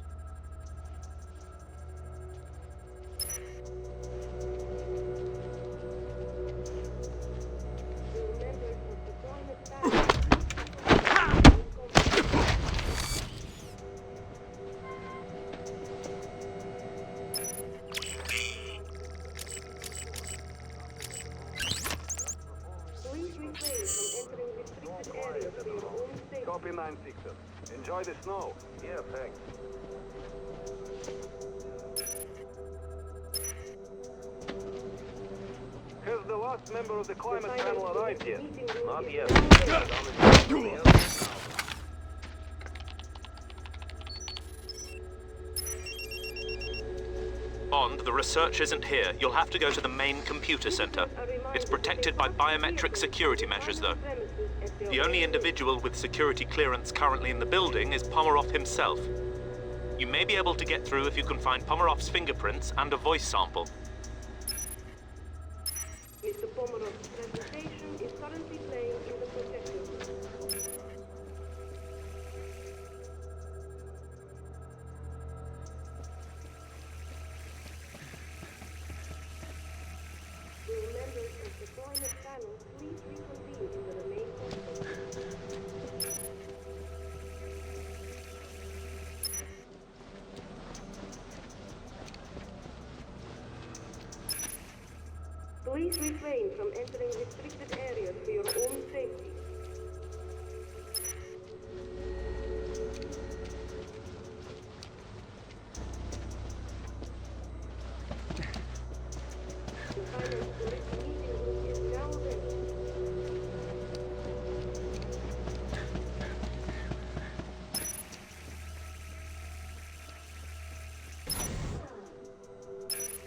Copy 9-6er. Enjoy the snow. Yeah, thanks. Has the last member of the climate panel arrived yet? Not yet. Bond, the research isn't here. You'll have to go to the main computer center. It's protected by biometric security measures, though. The only individual with security clearance currently in the building is Pomerov himself. You may be able to get through if you can find Pomerov's fingerprints and a voice sample. Mr. Pomerov's presentation is currently playing in the projector. Will members of the toilet panel please reconvene in the main console? Please refrain from entering restricted areas for your own safety. The final select meeting room is now available.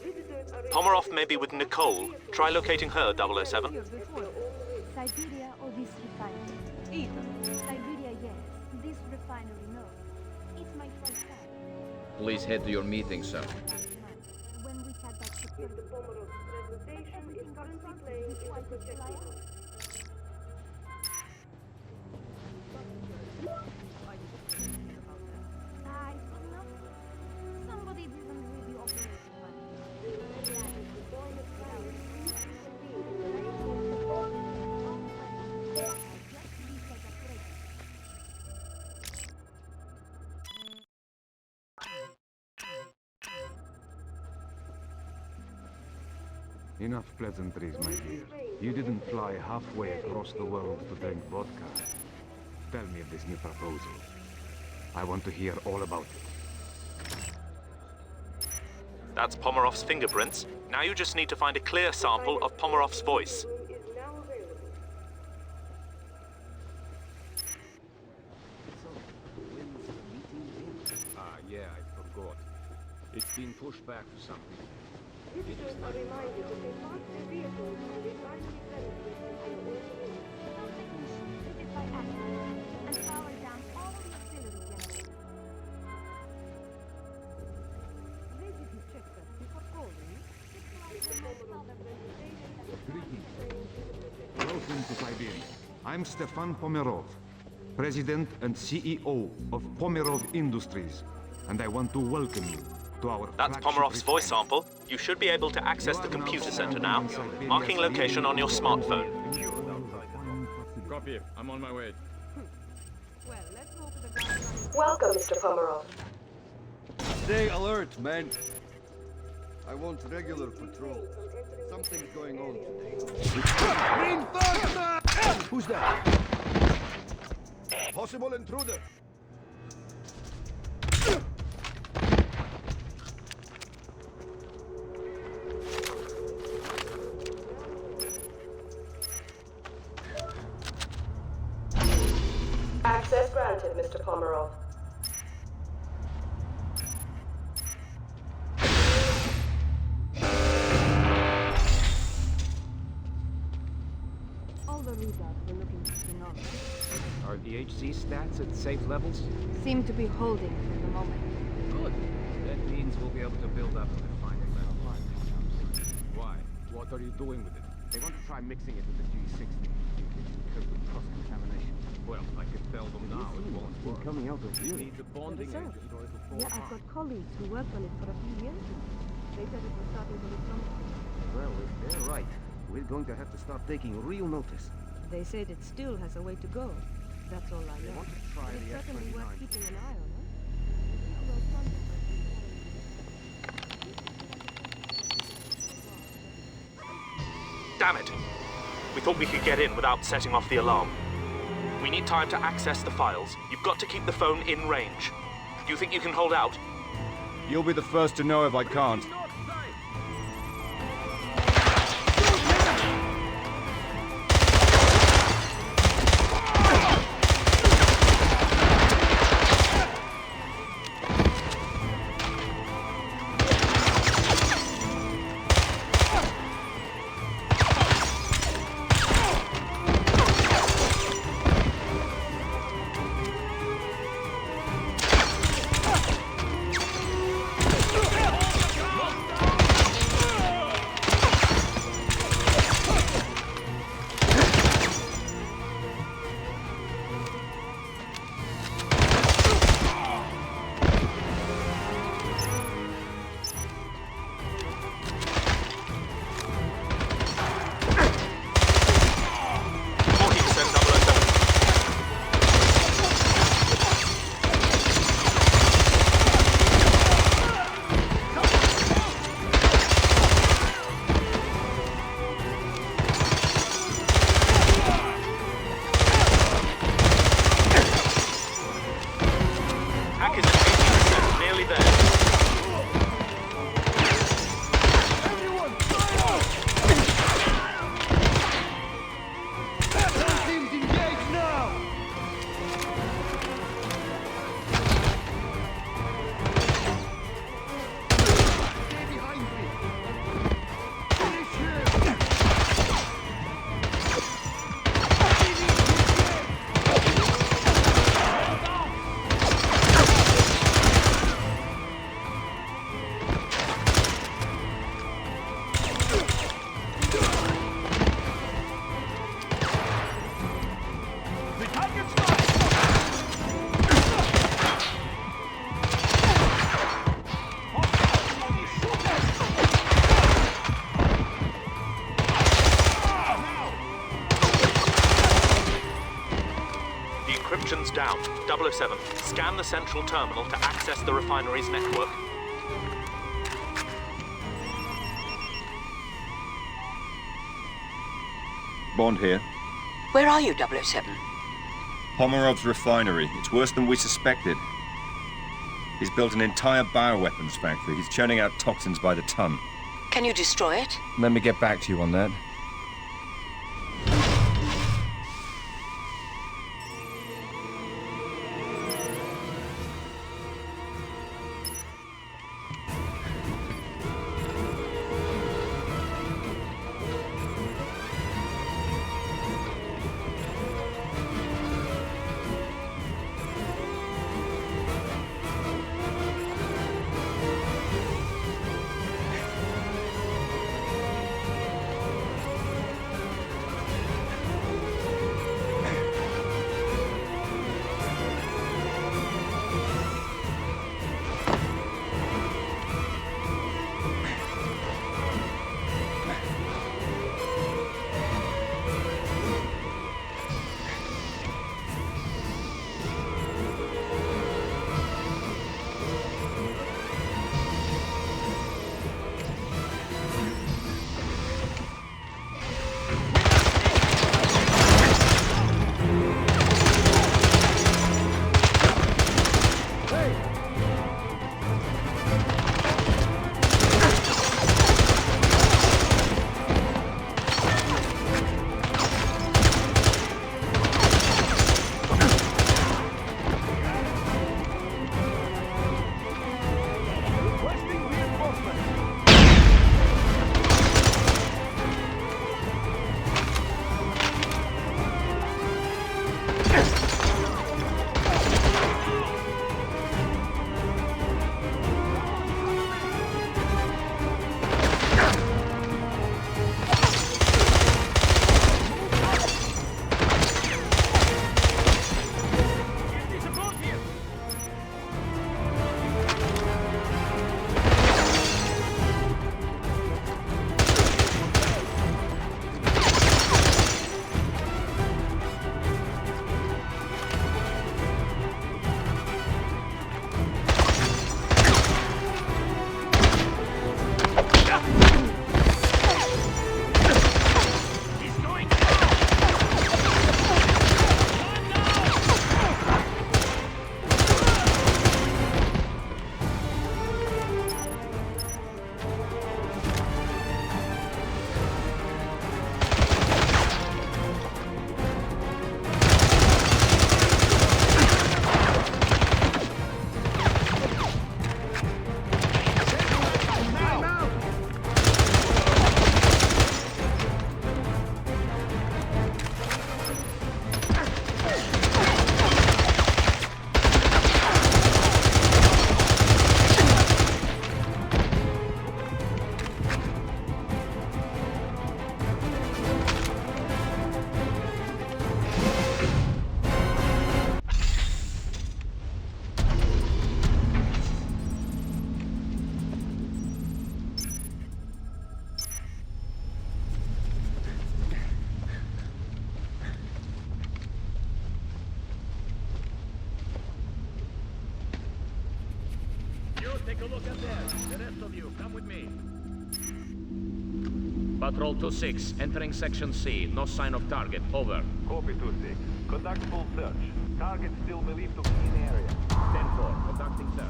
Visitors are Pomerov may be with Nicole. Try locating her, 007. Siberia or this refinery? Either. Siberia, yes. This refinery, no. It's my first time. Please head to your meeting, sir. When we had that security. Mr. Pomerov's presentation is currently playing in the projector. I don't know. Somebody didn't really operate money. Enough pleasantries, my dear. You didn't fly halfway across the world to drink vodka. Tell me of this new proposal. I want to hear all about it. That's Pomerov's fingerprints. Now you just need to find a clear sample of Pomerov's voice. Yeah, I forgot. It's been pushed back for some reason. Visitors are reminded that they park their vehicles on refinery premises and on the road. Visit by accident and power down all the auxiliary generators. Where did you check that before calling? Welcome to Siberia. I'm Stefan Pomerov, President and CEO of Pomerov Industries, and I want to welcome you to our That's Pomerov's voice sample. You should be able to access the computer center now. Marking location on your smartphone. Copy. I'm on my way. Well, let's hope the guy Welcome, Mr. Pomerov. Stay alert, men. I want regular patrols. Something's going on today. Reinforcement! Who's that? Possible intruder. Access granted, Mr. Pomerov. All the readouts we're looking to see on Are the HC stats at safe levels? seem to be holding for the moment. Good. That means we'll be able to build up a refinery level 5. Why? What are you doing with it? They want to try mixing it with the G60. It could with cross-contamination. Well, I could tell them now it won't work. Coming out of here. Need the bonding Research. agent or it'll fall Yeah, I've apart. got colleagues who worked on it for a few years now. They said it was starting to look promising. Well, if they're right, we're going to have to start taking real notice. They said it still has a way to go. That's all I know. want to try But it's the certainly worth F-29. keeping an eye on, huh? Damn it! We thought we could get in without setting off the alarm. We need time to access the files. You've got to keep the phone in range. Do you think you can hold out? You'll be the first to know if I can't. Systems down. 007, scan the central terminal to access the refinery's network. Bond here. Where are you, 007? Pomerov's refinery. It's worse than we suspected. He's built an entire bioweapons factory. He's churning out toxins by the ton. Can you destroy it? Let me get back to you on that. Take a look up there. The rest of you, come with me. Patrol 2-6, entering Section C. No sign of target. Over. Copy 2-6. Conduct full search. Target still believed to be in area. 10-4, conducting search.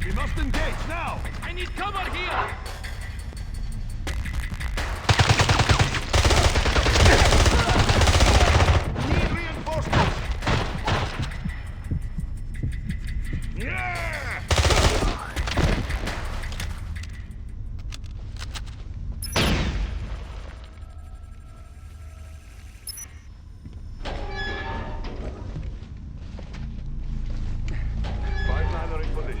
We must engage now! I need cover here! Need reinforcements! Yeah! Five-liner in position.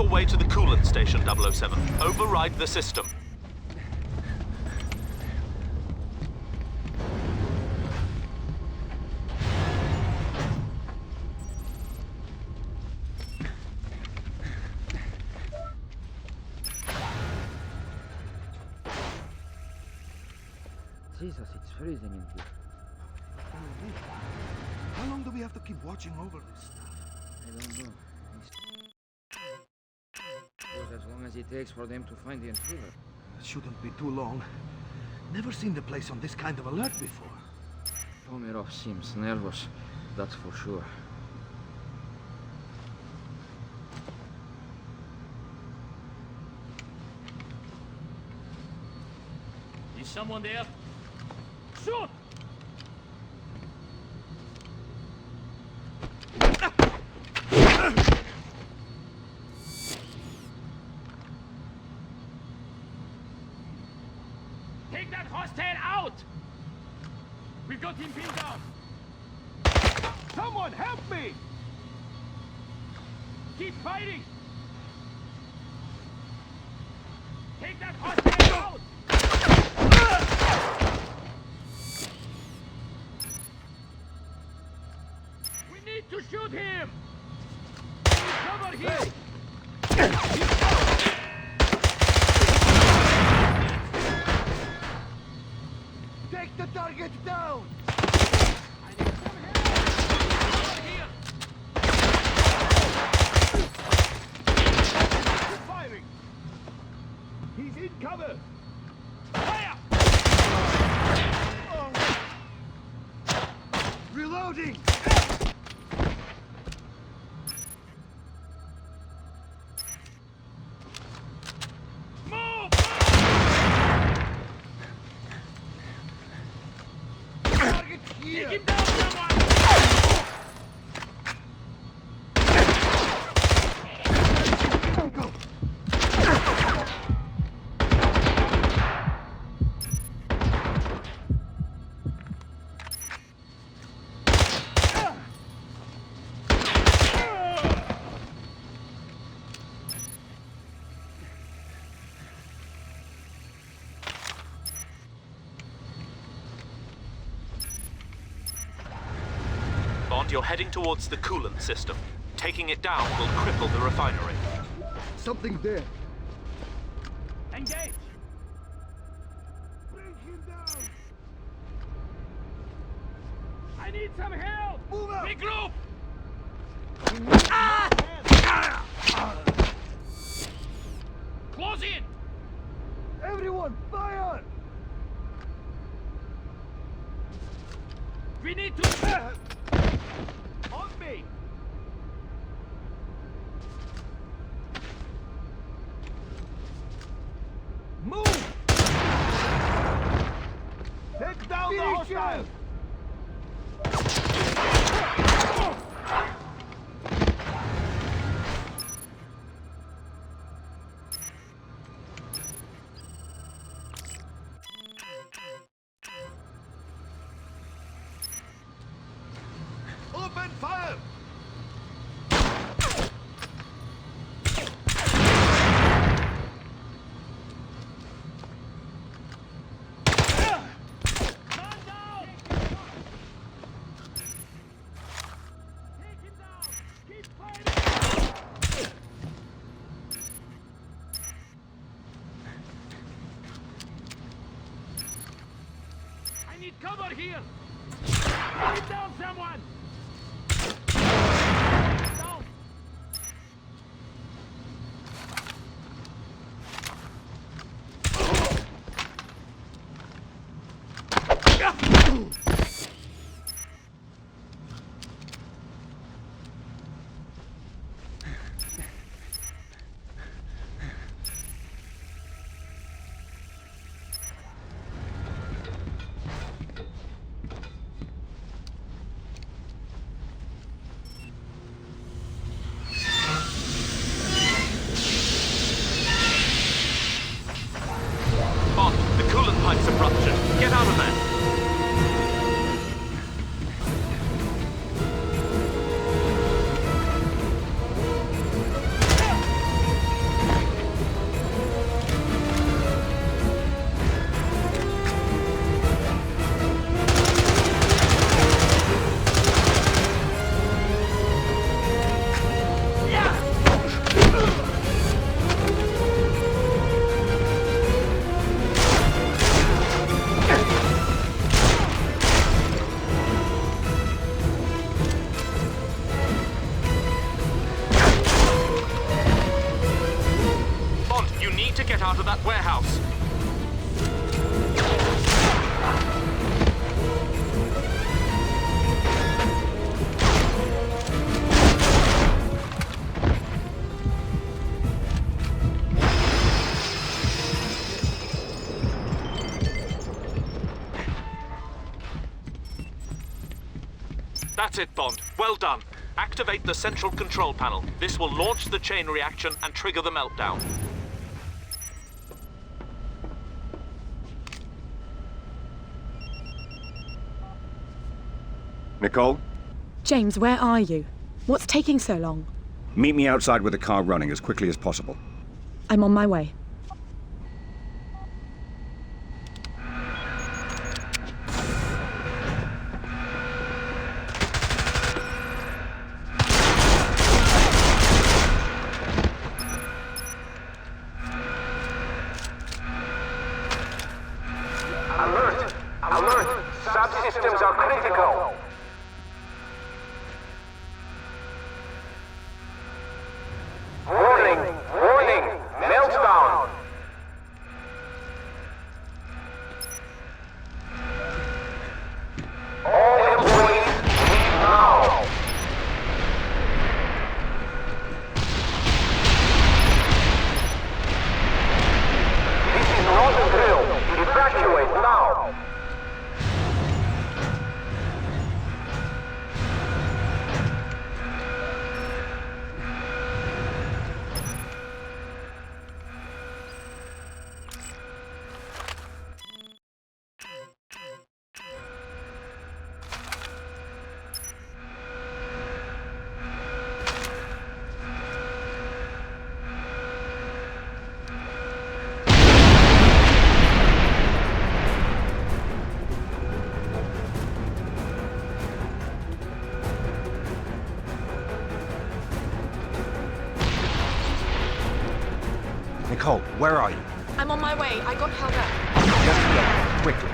your way to the coolant station, 007. Override the system. Jesus, it's freezing in here. How long do we have to keep watching over this stuff? I don't know. Suppose as long as it takes for them to find the intruder. It shouldn't be too long. Never seen the place on this kind of alert before. Pomerov seems nervous, that's for sure. Is someone there? Shoot! Take that hostile out! We've got him pinned down! Someone help me! Keep fighting! Take that hostile out! We need to shoot him! Cover here! Take the target down! Firing! He's in cover! Fire! Reloading! Move! Target here! Take him down, someone! Go! Bond, you're heading towards the coolant system. Taking it down will cripple the refinery. Something there. Engage! Bring him down! I need some help! Move out! Regroup! Close in! Everyone, fire! We need to... On me! Move! Take down the Finish hostile! Open fire! I need cover here! Get down, someone! Down! Bond, the coolant pipes have ruptured. Get out of there! That's it, Bond. Well done. Activate the central control panel. This will launch the chain reaction and trigger the meltdown. Nicole? James, where are you? What's taking so long? Meet me outside with the car running as quickly as possible. I'm on my way. Alert! Alert! Subsystems are critical! Warning! Warning! Meltdown! All employees leave now! This is not a drill! Evacuate now! Nicole, where are you? I'm on my way. I got held up. Just quickly.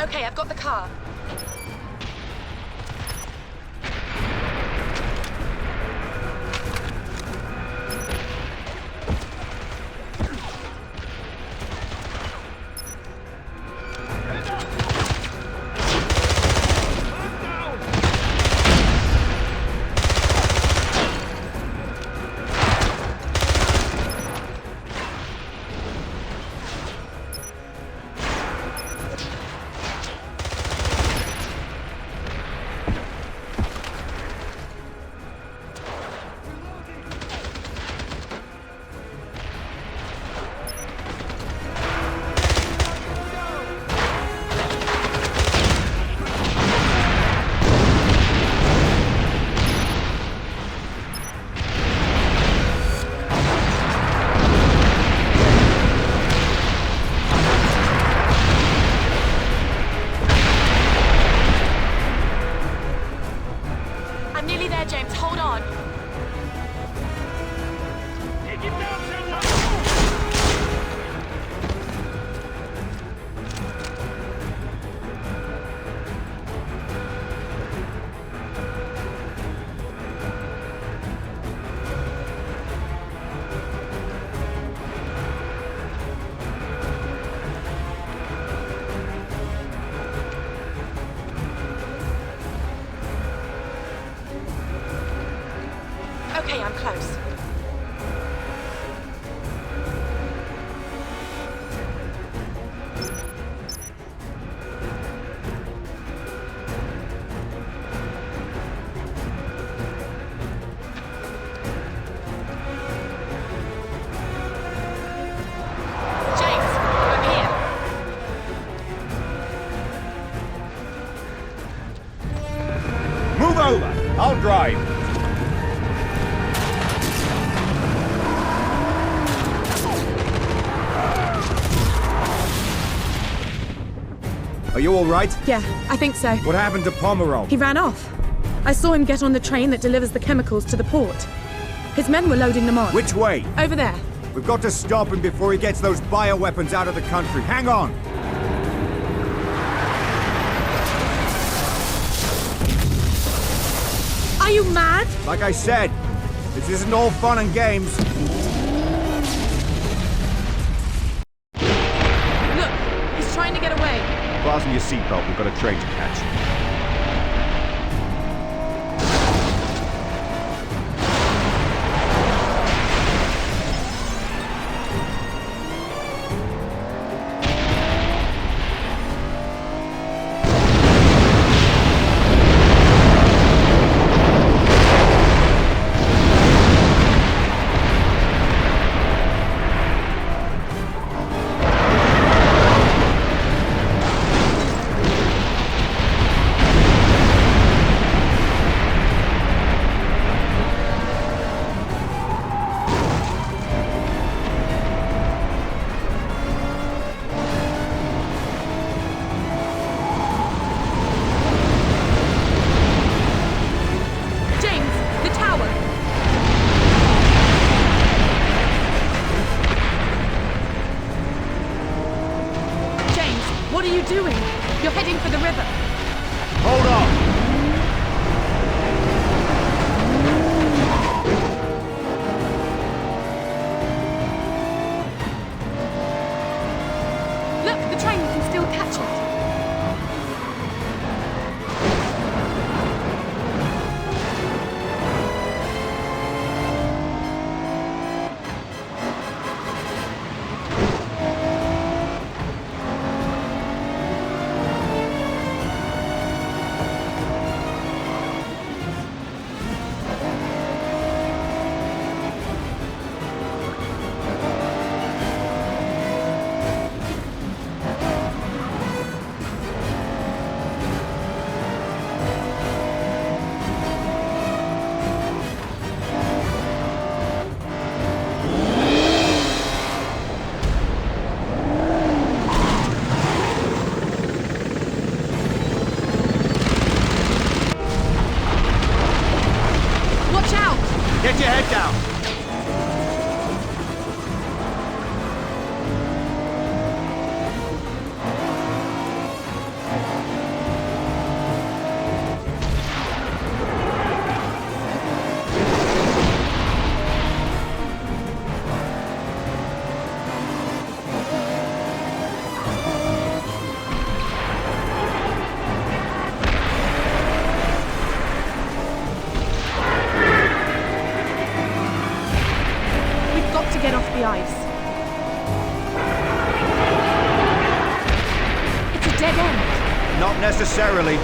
Okay, I've got the car. Okay, I'm close. Move over! I'll drive. Are you all right? Yeah, I think so. What happened to Pomerov? He ran off. I saw him get on the train that delivers the chemicals to the port. His men were loading them on. Which way? Over there. We've got to stop him before he gets those bioweapons out of the country. Hang on! Are you mad? Like I said, this isn't all fun and games. Look, he's trying to get away. Fasten your seatbelt, we've got a train to catch. What are you doing? You're heading for the river. Hold on! Look, the train can still catch it. Get your head down! Get off the ice. It's a dead end. Not necessarily.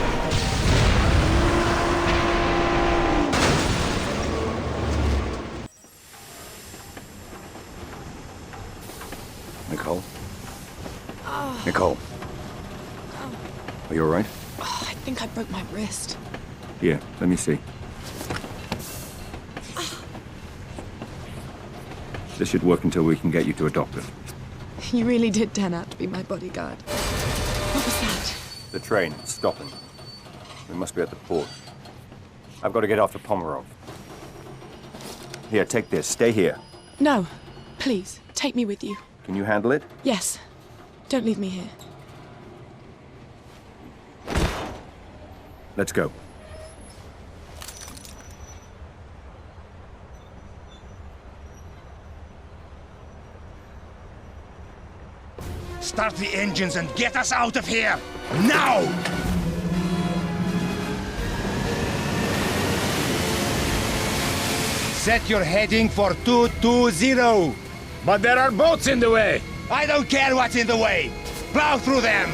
Nicole? Oh. Nicole? Are you all right? Oh, I think I broke my wrist. Here, let me see. This should work until we can get you to a doctor. You really did turn out to be my bodyguard. What was that? The train, it's stopping. We must be at the port. I've got to get after Pomerov. Here, take this. Stay here. No. Please, take me with you. Can you handle it? Yes. Don't leave me here. Let's go. Start the engines and get us out of here! Now! Set your heading for 220. But there are boats in the way. I don't care what's in the way. Plow through them.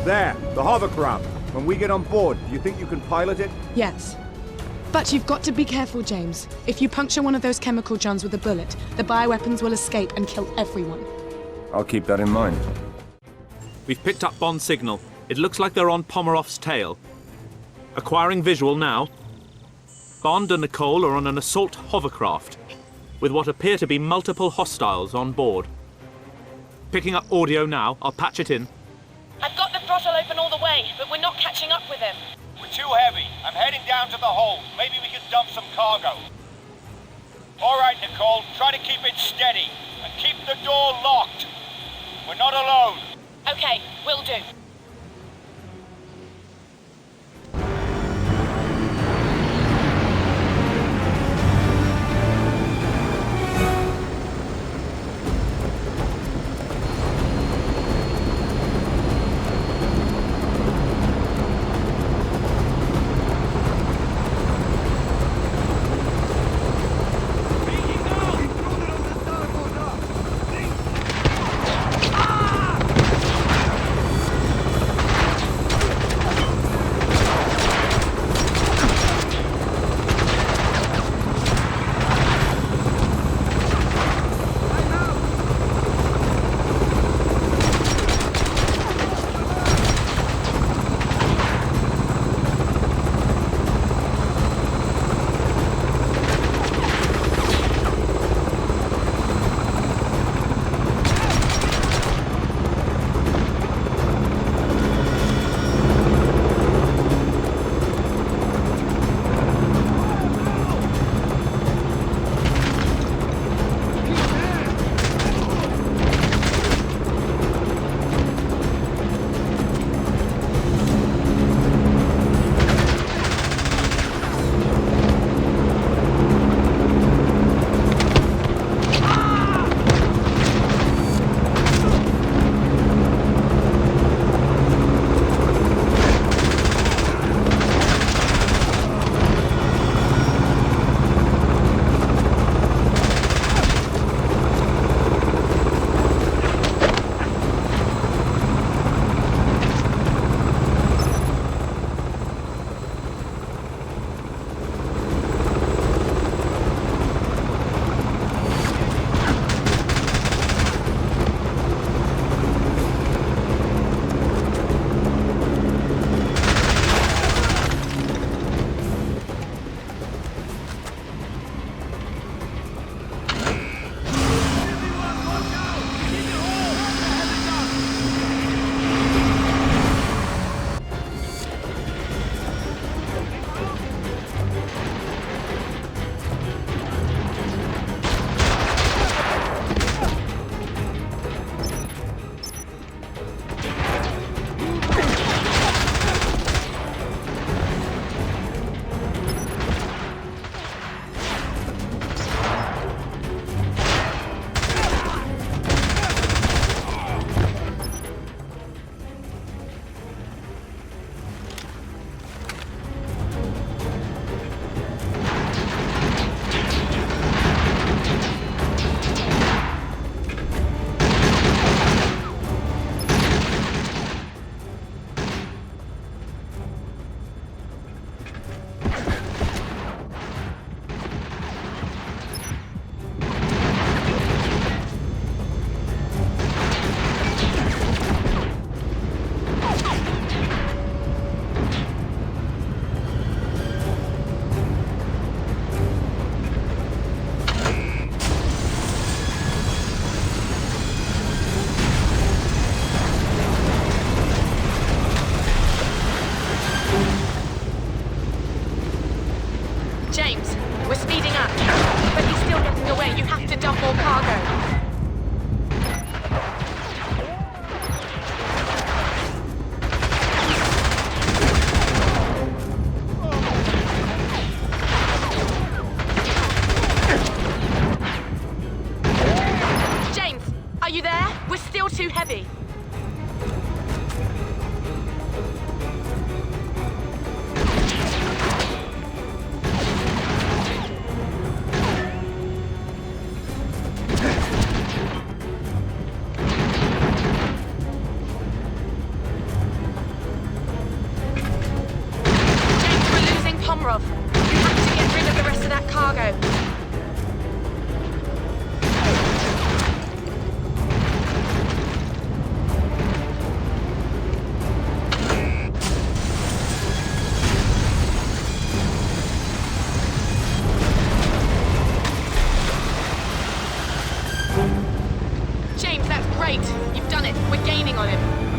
There, the hovercraft. When we get on board, do you think you can pilot it? Yes. But you've got to be careful, James. If you puncture one of those chemical johns with a bullet, the bioweapons will escape and kill everyone. I'll keep that in mind. We've picked up Bond's signal. It looks like they're on Pomeroff's tail. Acquiring visual now. Bond and Nicole are on an assault hovercraft, with what appear to be multiple hostiles on board. Picking up audio now. I'll patch it in. I've got the throttle open all the way, but we're not catching up with him. We're too heavy. I'm heading down to the hold. Maybe we can dump some cargo. All right, Nicole, try to keep it steady. And keep the door locked. We're not alone. Okay, will do.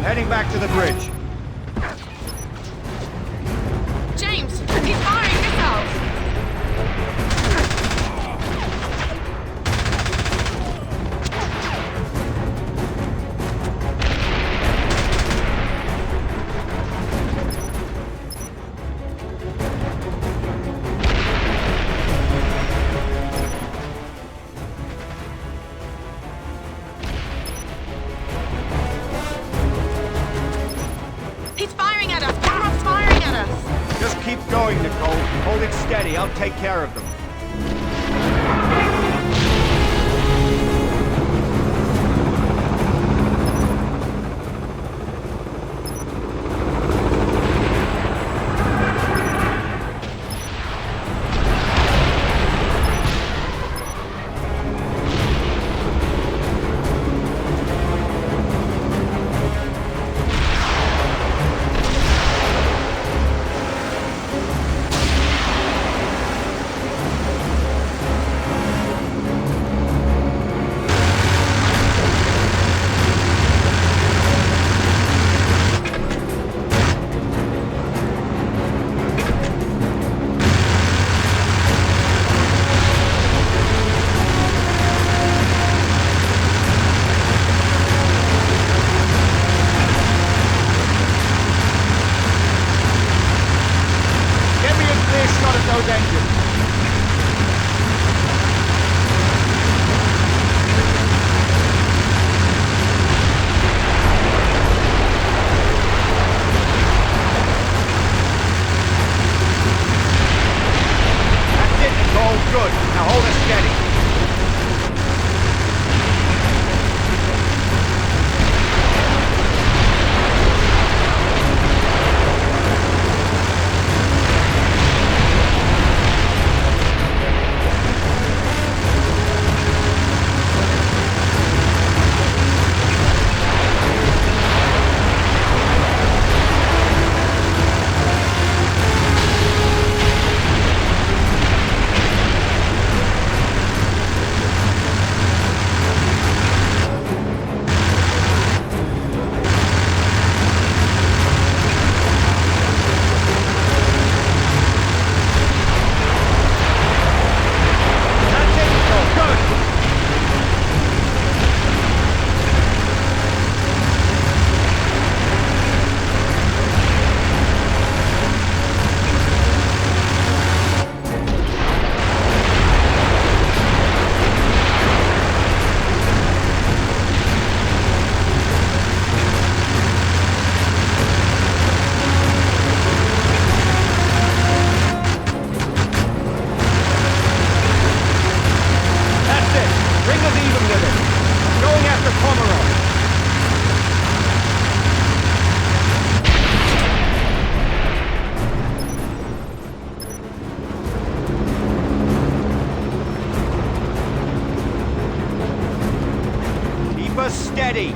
heading back to the bridge. James, he's firing missiles! Keep going, Nicole. Hold it steady. I'll take care of them. Steady!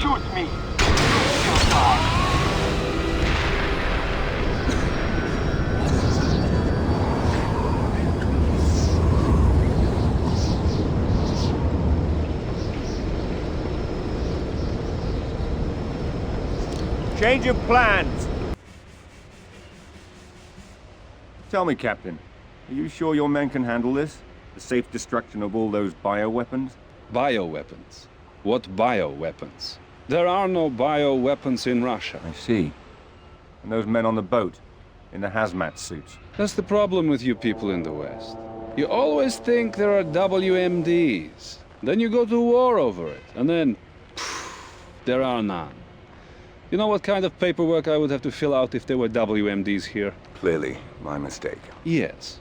Shoot me! You'll die. Change of plans! Tell me, Captain, are you sure your men can handle this? The safe destruction of all those bioweapons? Bioweapons? What bioweapons? There are no bioweapons in Russia. I see. And those men on the boat, in the hazmat suits? That's the problem with you people in the West. You always think there are WMDs. Then you go to war over it, and then, there are none. You know what kind of paperwork I would have to fill out if there were WMDs here? Clearly, my mistake. Yes.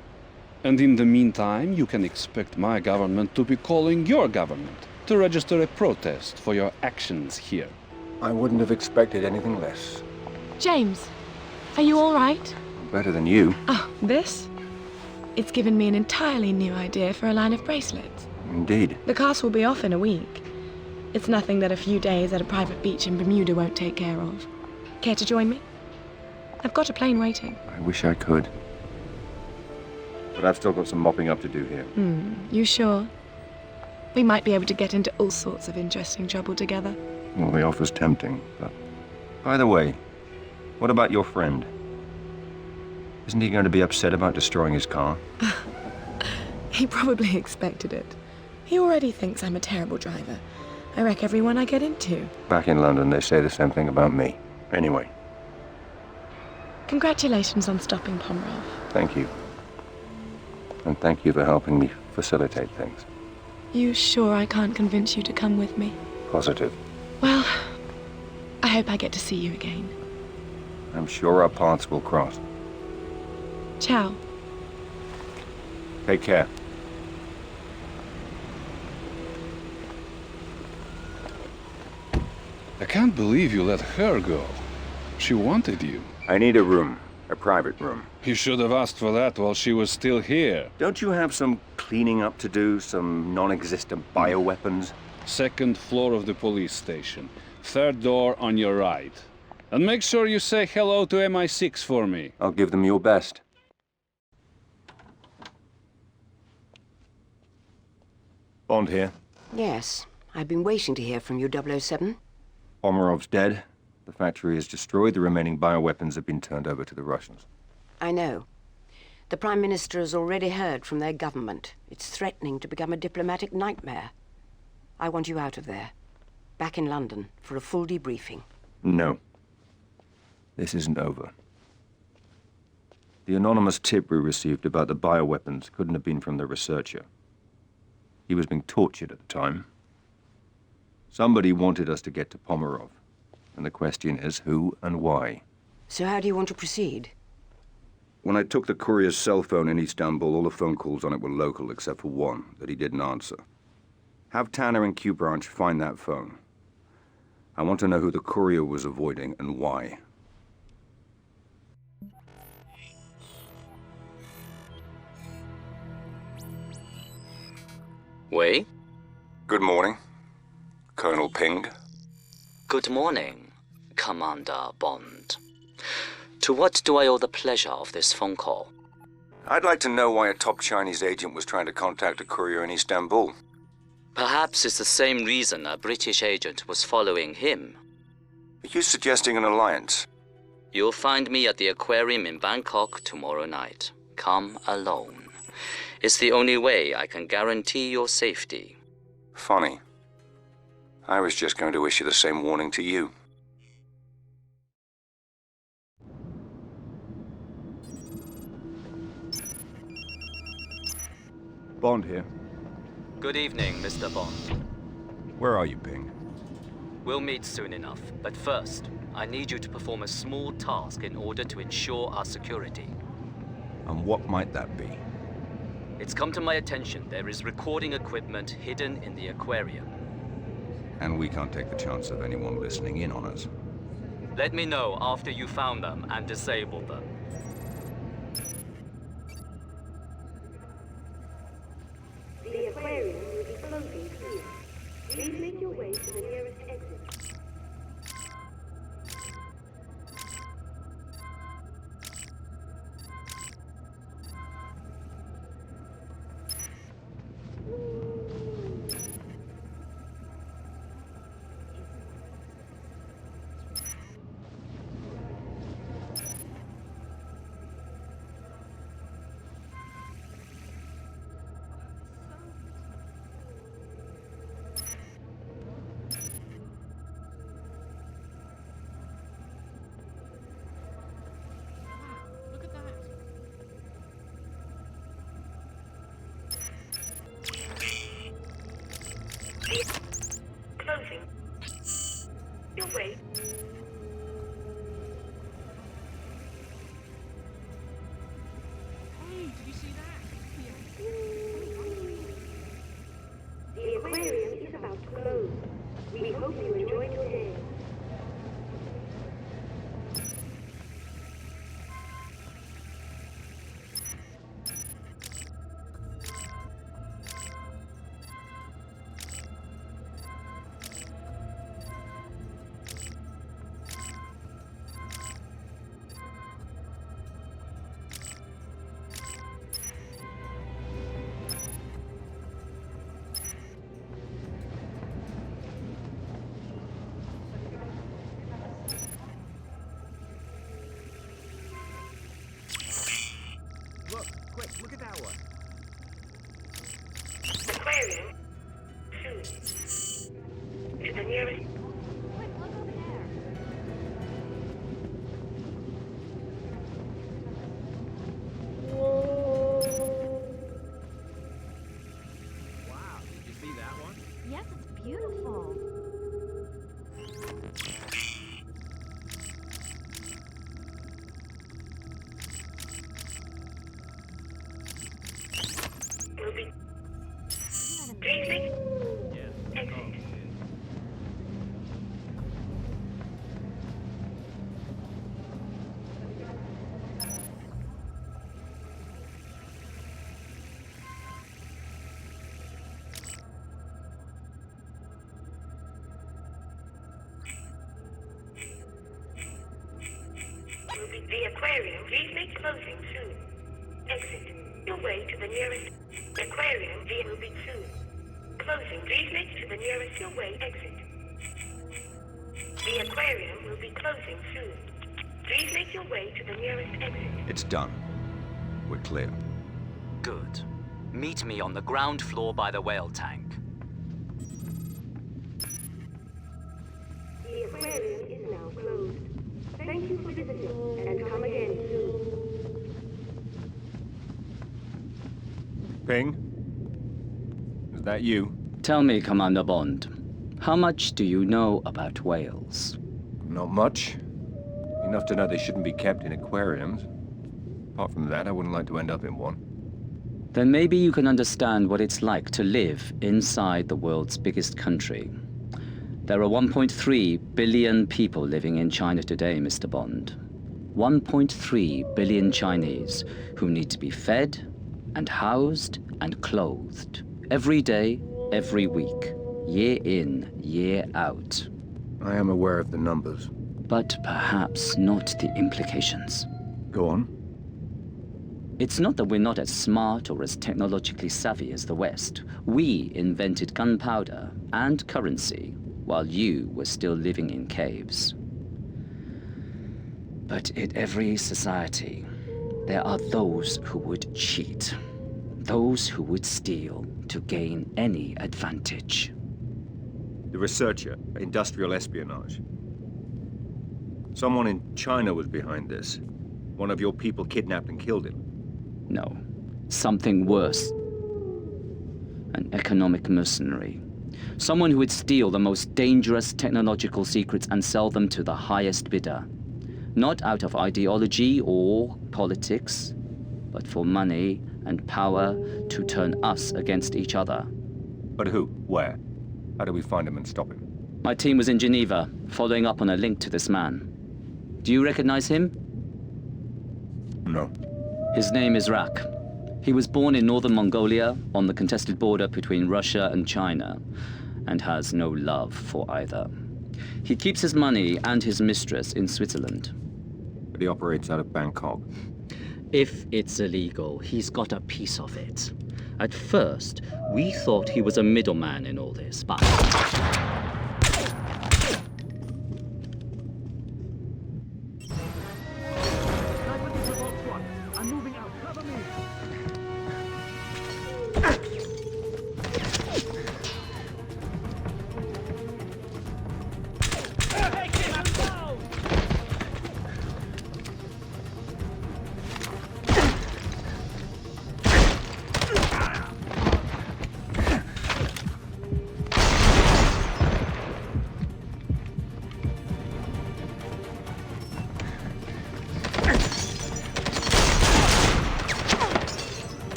And in the meantime, you can expect my government to be calling your government to register a protest for your actions here. I wouldn't have expected anything less. James, are you all right? Better than you. Oh, this? It's given me an entirely new idea for a line of bracelets. Indeed. The cast will be off in a week. It's nothing that a few days at a private beach in Bermuda won't take care of. Care to join me? I've got a plane waiting. I wish I could. But I've still got some mopping up to do here. You sure? We might be able to get into all sorts of interesting trouble together. Well, the offer's tempting, but... By the way, what about your friend? Isn't he going to be upset about destroying his car? He probably expected it. He already thinks I'm a terrible driver. I wreck everyone I get into. Back in London, they say the same thing about me. Anyway. Congratulations on stopping Pomerov. Thank you. And thank you for helping me facilitate things. You sure I can't convince you to come with me? Positive. Well, I hope I get to see you again. I'm sure our paths will cross. Ciao. Take care. I can't believe you let her go. She wanted you. I need a room. A private room. You should have asked for that while she was still here. Don't you have some cleaning up to do? Some non-existent bioweapons? Second floor of the police station. Third door on your right. And make sure you say hello to MI6 for me. I'll give them your best. Bond here. Yes, I've been waiting to hear from you, 007. Pomerov's dead. The factory is destroyed. The remaining bioweapons have been turned over to the Russians. I know. The Prime Minister has already heard from their government. It's threatening to become a diplomatic nightmare. I want you out of there. Back in London for a full debriefing. No. This isn't over. The anonymous tip we received about the bioweapons couldn't have been from the researcher. He was being tortured at the time. Somebody wanted us to get to Pomerov. And the question is, who and why? So how do you want to proceed? When I took the courier's cell phone in Istanbul, all the phone calls on it were local except for one that he didn't answer. Have Tanner and Q Branch find that phone. I want to know who the courier was avoiding and why. Wei? Good morning, Colonel Ping. Good morning, Commander Bond. To what do I owe the pleasure of this phone call? I'd like to know why a top Chinese agent was trying to contact a courier in Istanbul. Perhaps it's the same reason a British agent was following him. Are you suggesting an alliance? You'll find me at the aquarium in Bangkok tomorrow night. Come alone. It's the only way I can guarantee your safety. Funny. I was just going to issue the same warning to you. Bond here. Good evening, Mr. Bond. Where are you, Ping? We'll meet soon enough, but first, I need you to perform a small task in order to ensure our security. And what might that be? It's come to my attention there is recording equipment hidden in the aquarium. And we can't take the chance of anyone listening in on us. Let me know after you found them and disabled them. The aquarium will be closing soon. Please make your way to the nearest exit. closing. Your way. Hey, did you see that? The aquarium is about to close. We hope you enjoyed your day. Look, quick, look at that one. Aquarium. 2. To the nearest. Quick, look over there. Wow, did you see that one? Yes, it's beautiful. Will be. Briefing. Exit. Will be the aquarium. Please make closing soon. Exit. Your way to the nearest aquarium. V will be soon. Closing. Please make to the nearest your way exit. The aquarium will be closing soon. Please make your way to the nearest exit. It's done. We're clear. Good. Meet me on the ground floor by the whale tank. The aquarium is now closed. Thank you for visiting and come again soon. Ping? Is that you? Tell me, Commander Bond, how much do you know about whales? Not much. Enough to know they shouldn't be kept in aquariums. Apart from that, I wouldn't like to end up in one. Then maybe you can understand what it's like to live inside the world's biggest country. There are 1.3 billion people living in China today, Mr. Bond. 1.3 billion Chinese who need to be fed and housed and clothed every day, every week, year in, year out. I am aware of the numbers. But perhaps not the implications. Go on. It's not that we're not as smart or as technologically savvy as the West. We invented gunpowder and currency while you were still living in caves. But in every society, there are those who would cheat. Those who would steal to gain any advantage. The researcher, industrial espionage. Someone in China was behind this. One of your people kidnapped and killed him. No, something worse. An economic mercenary. Someone who would steal the most dangerous technological secrets and sell them to the highest bidder. Not out of ideology or politics, but for money and power to turn us against each other. But who? Where? How do we find him and stop him? My team was in Geneva, following up on a link to this man. Do you recognize him? No. His name is Rak. He was born in northern Mongolia, on the contested border between Russia and China, and has no love for either. He keeps his money and his mistress in Switzerland. But he operates out of Bangkok. If it's illegal, he's got a piece of it. At first, we thought he was a middleman in all this, but... I'm moving out. Cover me.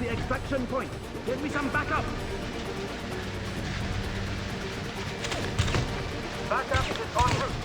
the extraction point. Get me some backup. Backup is en route.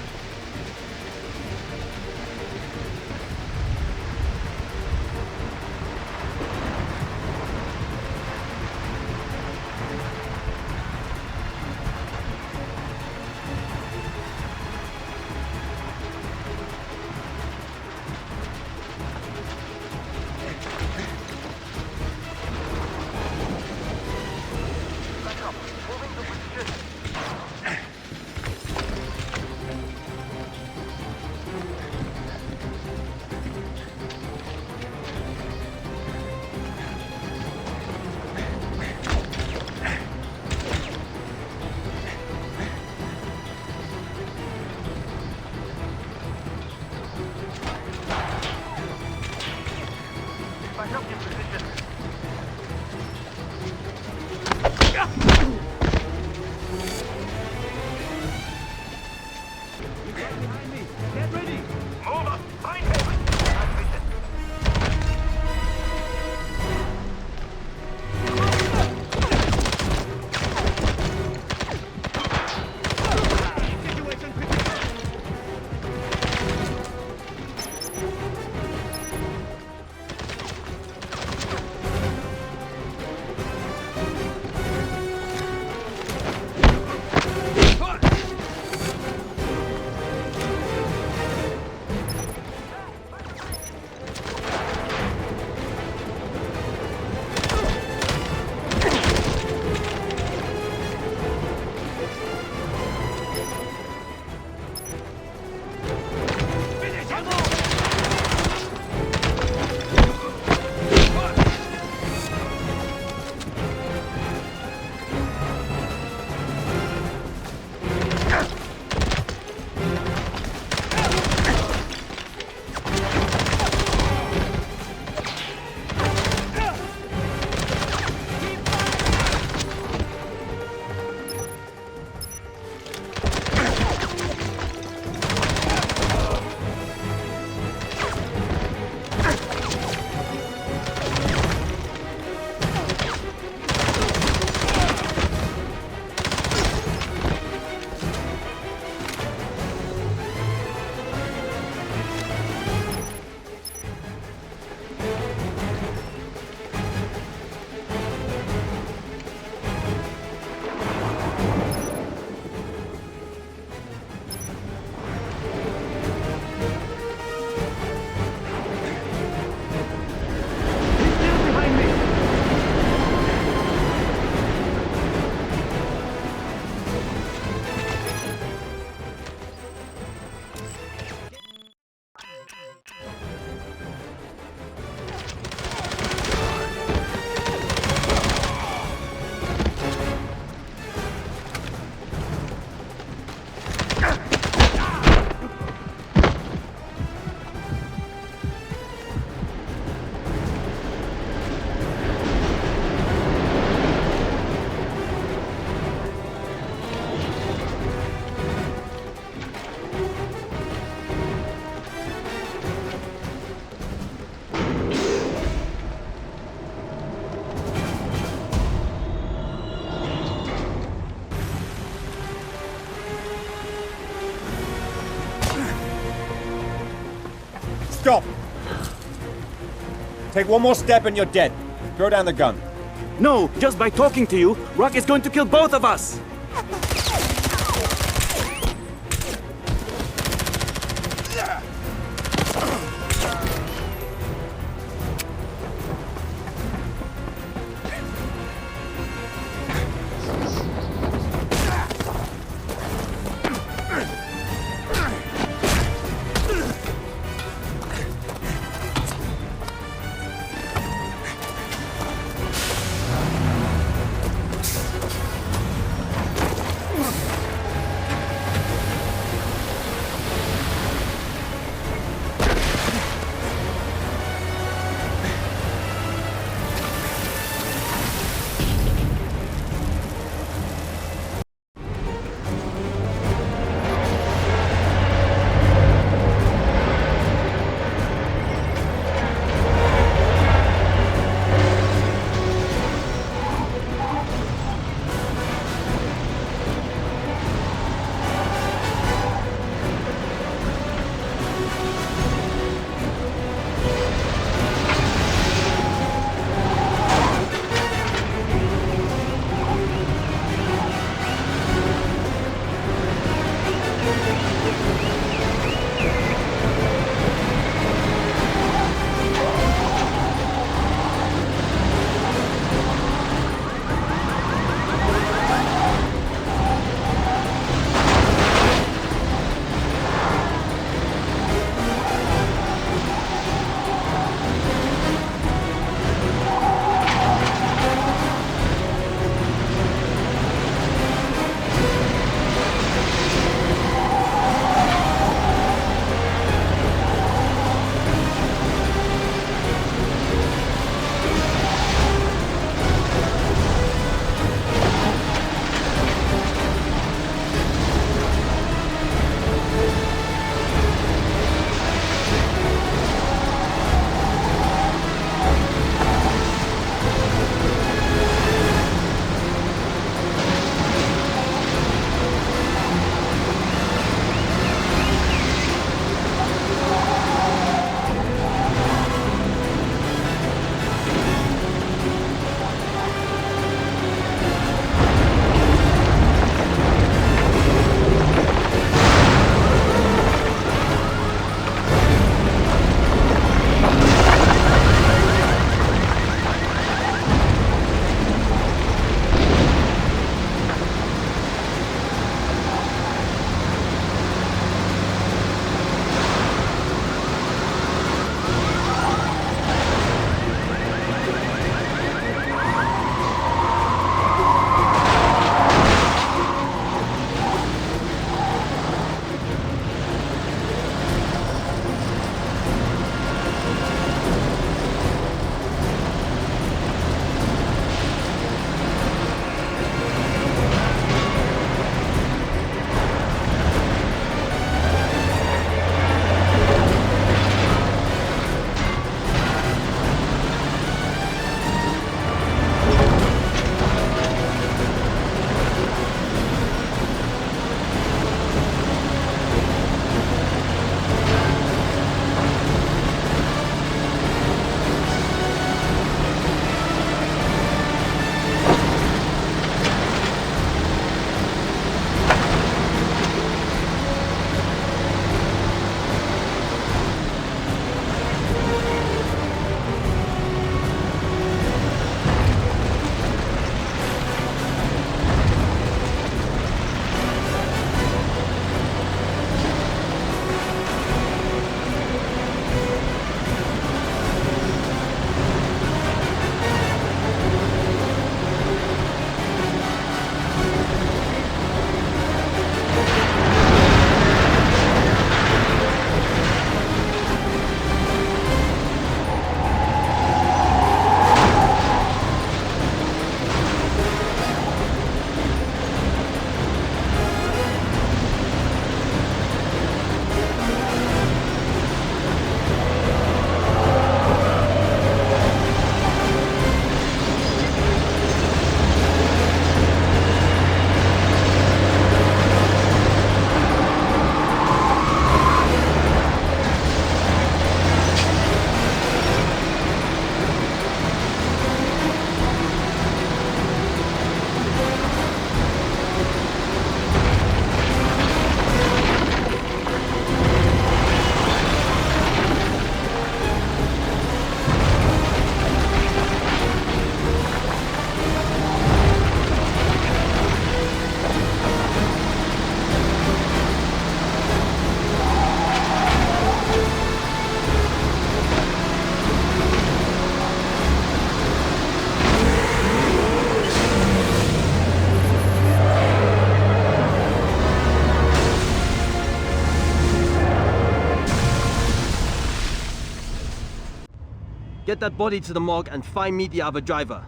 Stop! Take one more step and you're dead. Throw down the gun. No, just by talking to you, Rock is going to kill both of us! Get that body to the morgue and find me the other driver.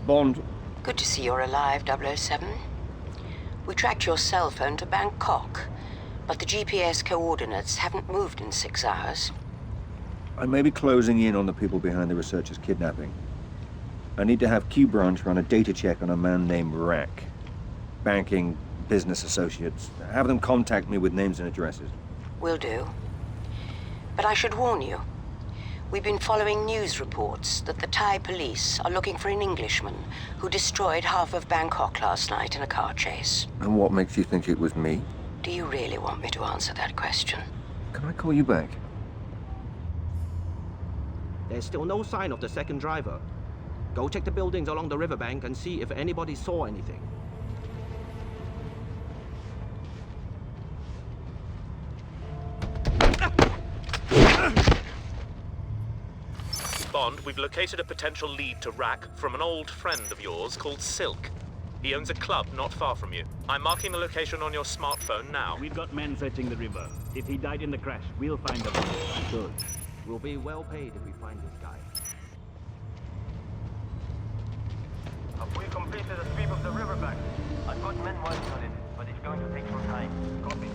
Bond. Good to see you're alive, 007. We tracked your cell phone to Bangkok, but the GPS coordinates haven't moved in 6 hours. I may be closing in on the people behind the researcher's kidnapping. I need to have Q Branch run a data check on a man named Rack. Banking, business associates. Have them contact me with names and addresses. Will do. But I should warn you, We've been following news reports that the Thai police are looking for an Englishman who destroyed half of Bangkok last night in a car chase. And what makes you think it was me? Do you really want me to answer that question? Can I call you back? There's still no sign of the second driver. Go check the buildings along the riverbank and see if anybody saw anything. Bond, we've located a potential lead to Rack from an old friend of yours called Silk. He owns a club not far from you. I'm marking the location on your smartphone now. We've got men searching the river. If he died in the crash, we'll find him. Good. We'll be well paid if we find this guy. Have we completed the sweep of the riverbank? I've got men working on it, but it's going to take some time. Copy.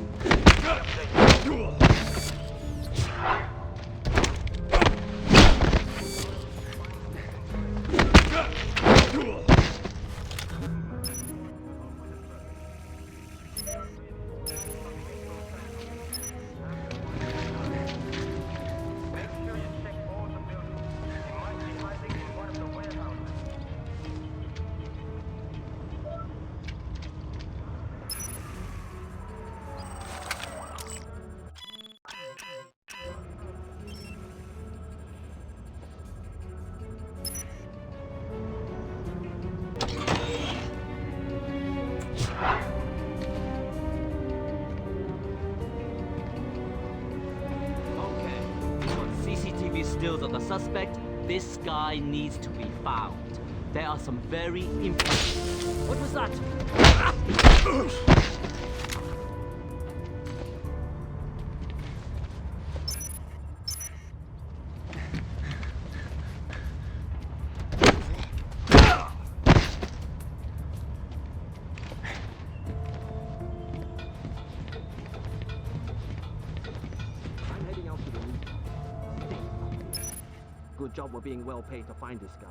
Stills of the suspect. This guy needs to be found. There are some very important... What was that? I'm heading out to the meet. Good job we're being well paid to find this guy.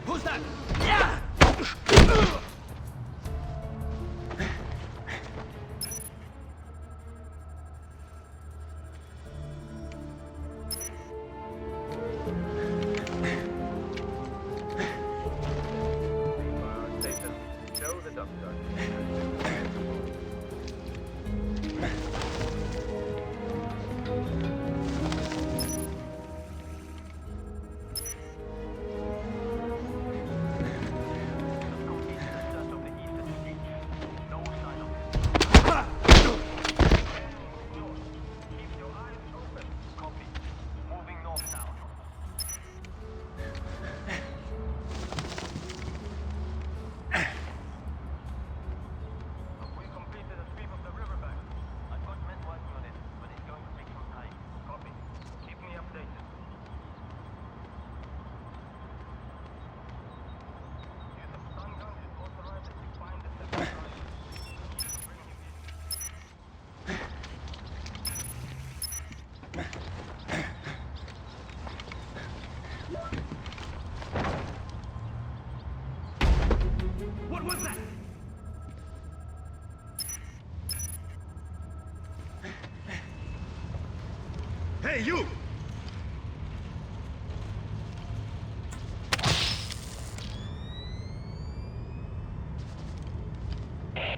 Who's that? Station, show the doctor. What was that? Hey, you!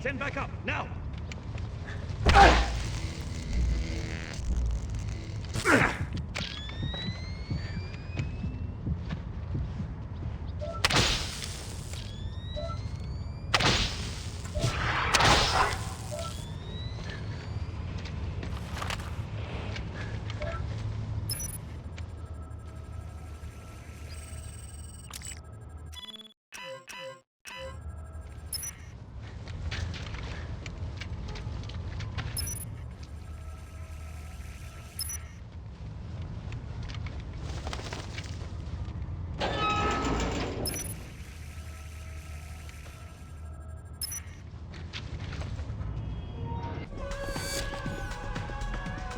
Send back up, now!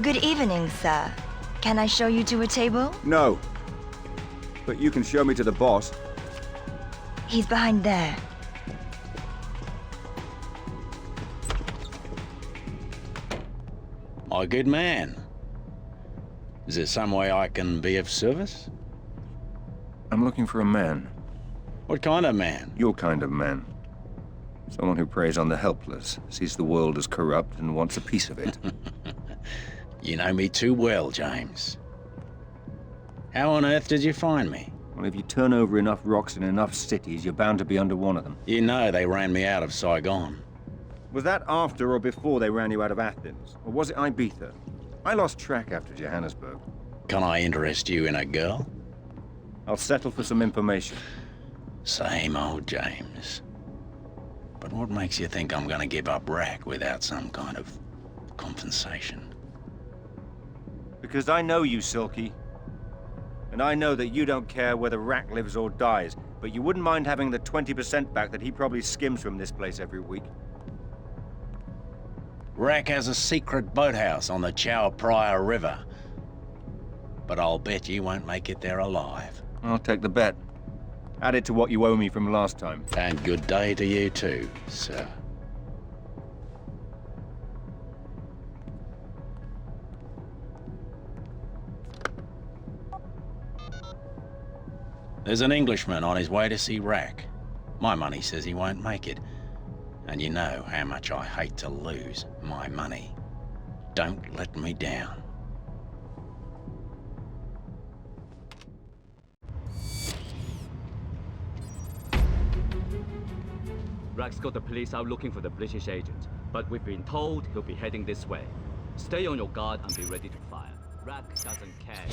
Good evening, sir. Can I show you to a table? No. But you can show me to the boss. He's behind there. My good man. Is there some way I can be of service? I'm looking for a man. What kind of man? Your kind of man. Someone who preys on the helpless, sees the world as corrupt, and wants a piece of it. You know me too well, James. How on earth did you find me? Well, if you turn over enough rocks in enough cities, you're bound to be under one of them. You know they ran me out of Saigon. Was that after or before they ran you out of Athens? Or was it Ibiza? I lost track after Johannesburg. Can I interest you in a girl? I'll settle for some information. Same old James. But what makes you think I'm gonna give up Rack without some kind of compensation? Because I know you, Silky. And I know that you don't care whether Rack lives or dies, but you wouldn't mind having the 20% back that he probably skims from this place every week. Rack has a secret boathouse on the Chow Prior River. But I'll bet you won't make it there alive. I'll take the bet. Add it to what you owe me from last time. And good day to you too, sir. There's an Englishman on his way to see Rack. My money says he won't make it. And you know how much I hate to lose my money. Don't let me down. Rack's got the police out looking for the British agent, but we've been told he'll be heading this way. Stay on your guard and be ready to fire. Rack doesn't care.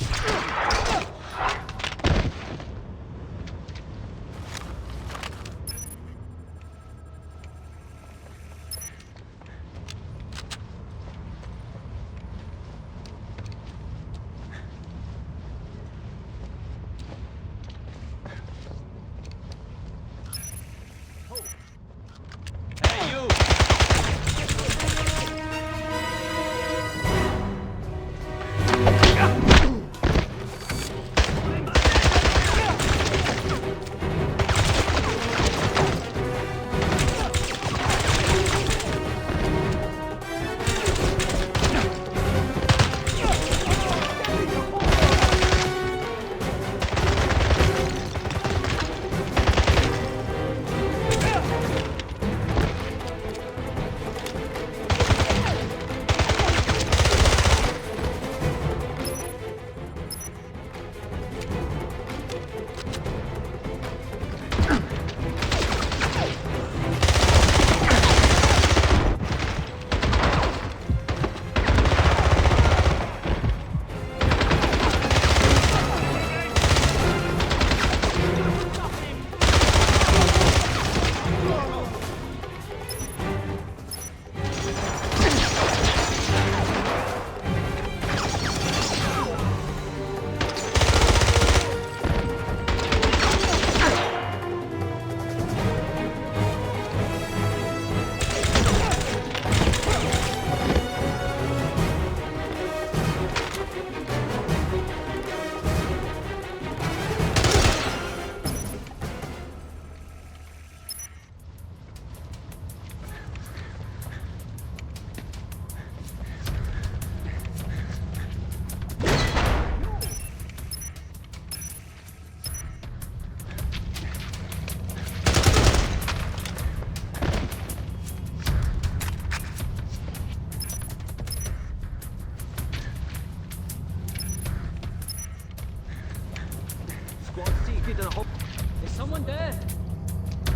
Is someone there?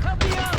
Help me out!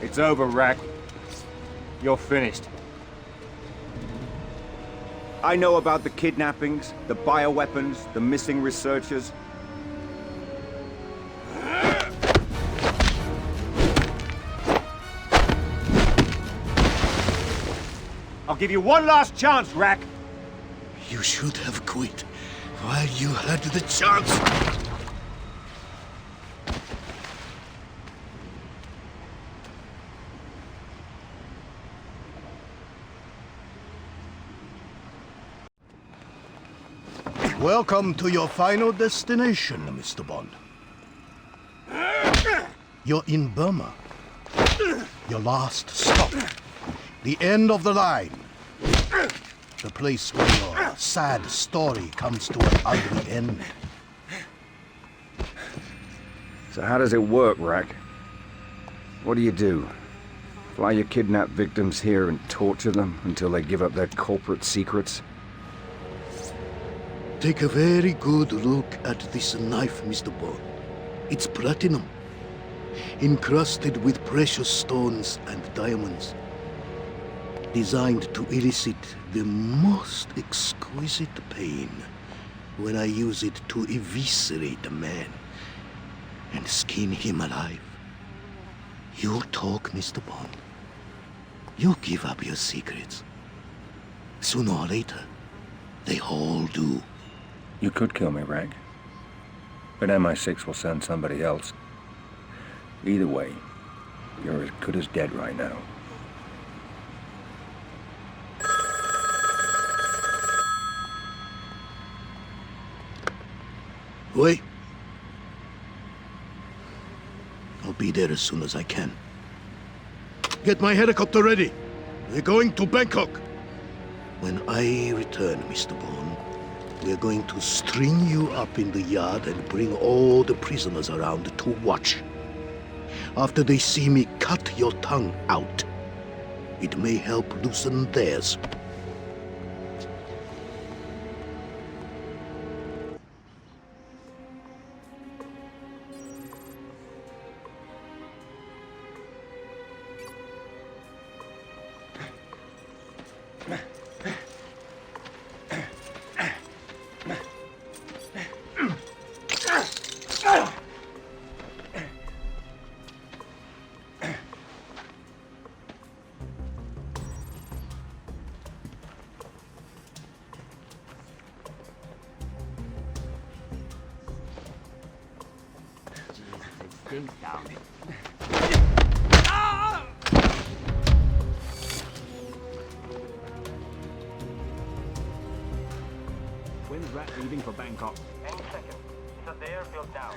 It's over, Rack. You're finished. I know about the kidnappings, the bioweapons, the missing researchers. I'll give you one last chance, Rack. You should have quit while you had the chance. Welcome to your final destination, Mr. Bond. You're in Burma. Your last stop. The end of the line. The place where your sad story comes to an ugly end. So how does it work, Rack? What do? Fly your kidnapped victims here and torture them until they give up their corporate secrets? Take a very good look at this knife, Mr. Bond. It's platinum, encrusted with precious stones and diamonds. Designed to elicit the most exquisite pain when I use it to eviscerate a man and skin him alive. You talk, Mr. Bond. You give up your secrets. Sooner or later, they all do. You could kill me, Rack. But MI6 will send somebody else. Either way, you're as good as dead right now. Wait. I'll be there as soon as I can. Get my helicopter ready. We're going to Bangkok. When I return, Mr. Bond, we're going to string you up in the yard and bring all the prisoners around to watch. After they see me cut your tongue out, it may help loosen theirs. When's Rat leaving for Bangkok? Any second. It's at the airfield now.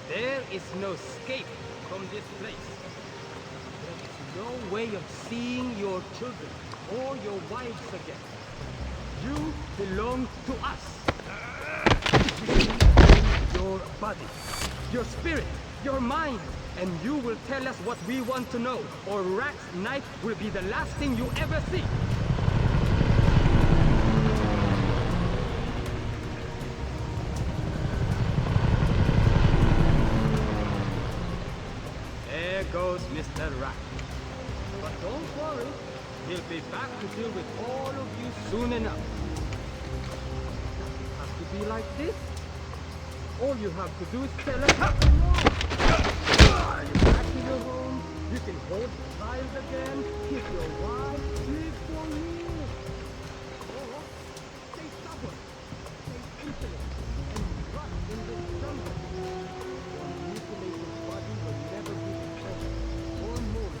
There is no escape from this place. There is no way of seeing your children or your wives again. You belong to us. Your body, your spirit, your mind, and you will tell us what we want to know, or Rack's knife will be the last thing you ever see. There goes Mr. Rack. But don't worry, he'll be back to deal with all of you soon enough. Does it have to be like this? All you have to do is tell us how to walk. Are you back in your home? You can hold the child again, kiss your wife, live for years. Or stay stubborn, stay insolent, and rot in the jungle. Your mutilated body will never be the same. Or more.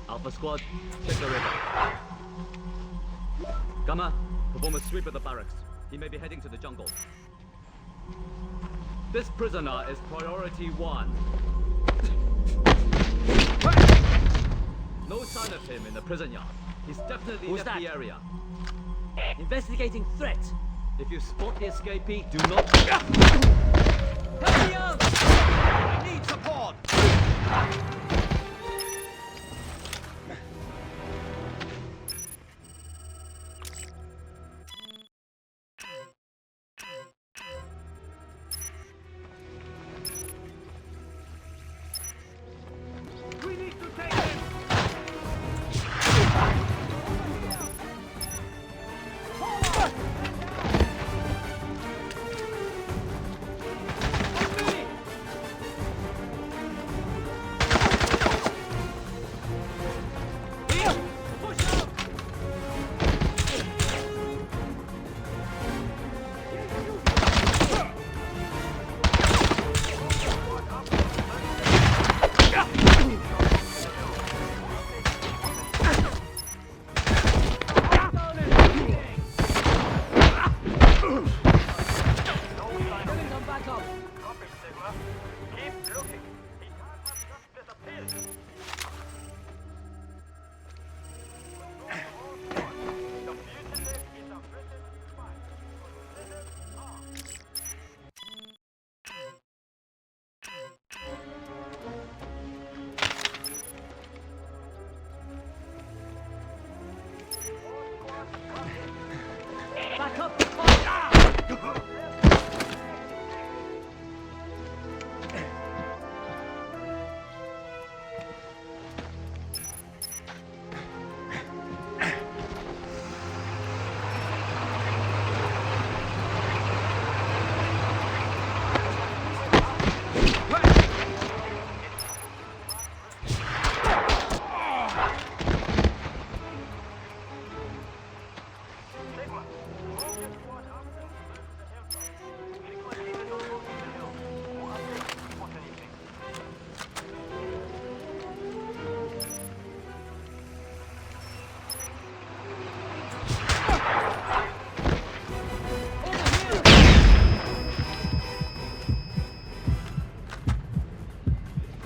Alpha Squad, check the river. Gamma, perform a sweep of the barracks. He may be heading to the jungle. This prisoner is priority 1. No sign of him in the prison yard. He's definitely left the area. Investigating threat. If you spot the escapee, do not... Help me out! I need support!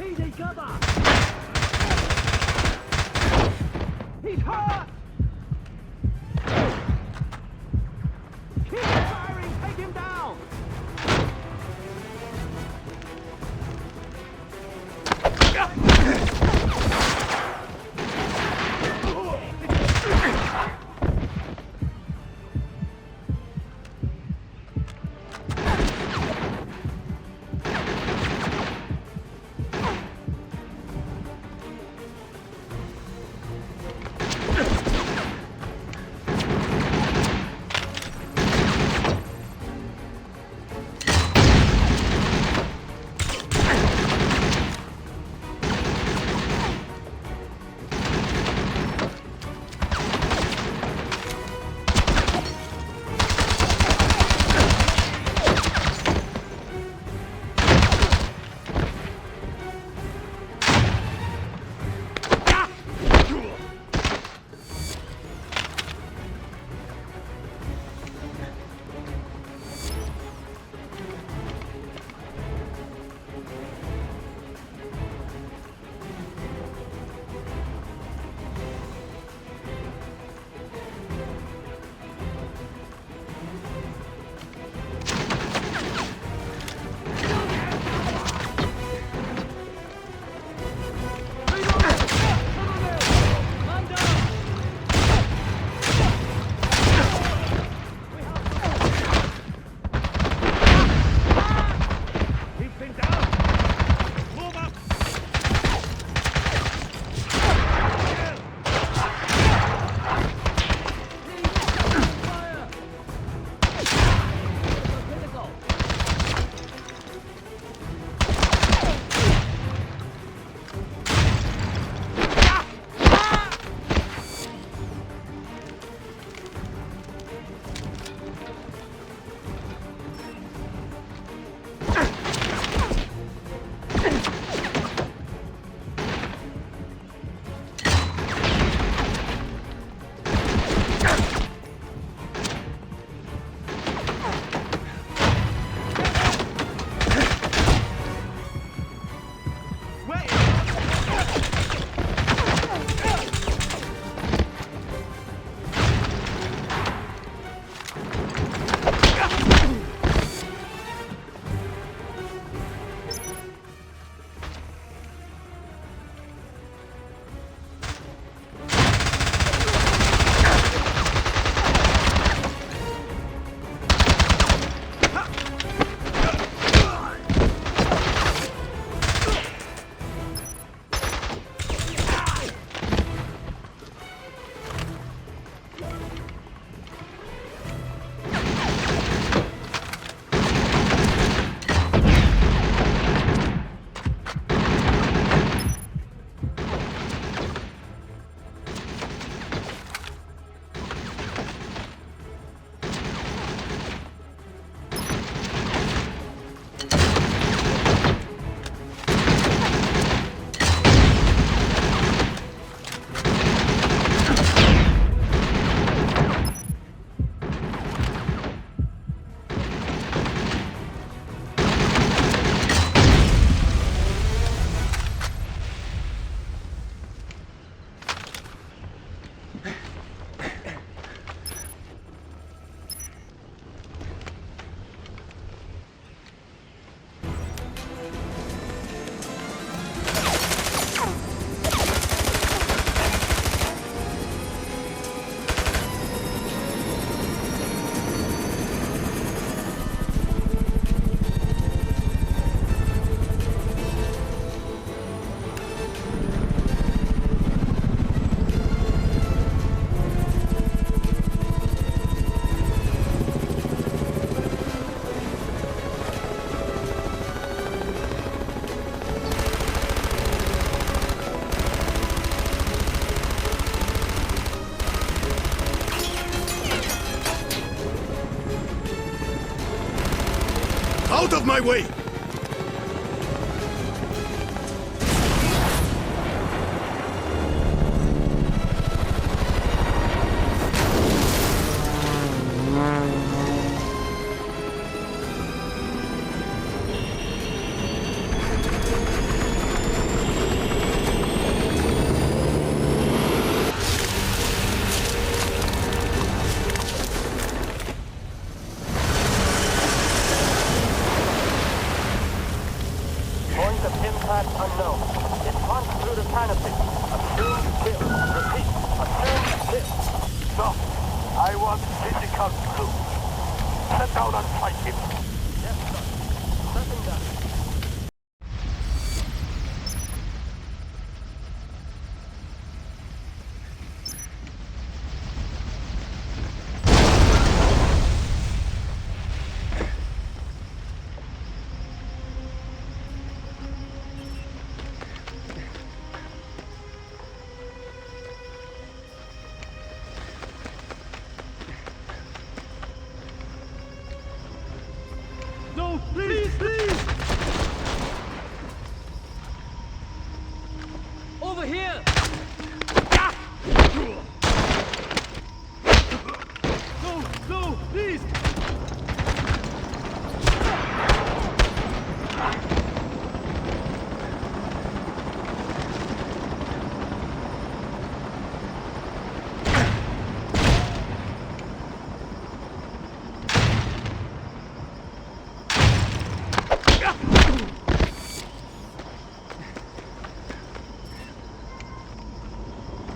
Easy, cover! He's hurt! Keep firing! Take him down! Out of my way! Punch through the canopy. Assume kill. Repeat. Assume kill. No. I want physical proof. Sit down and fight him. Yes, sir. Nothing done. No, please, please! Over here! No, no, please!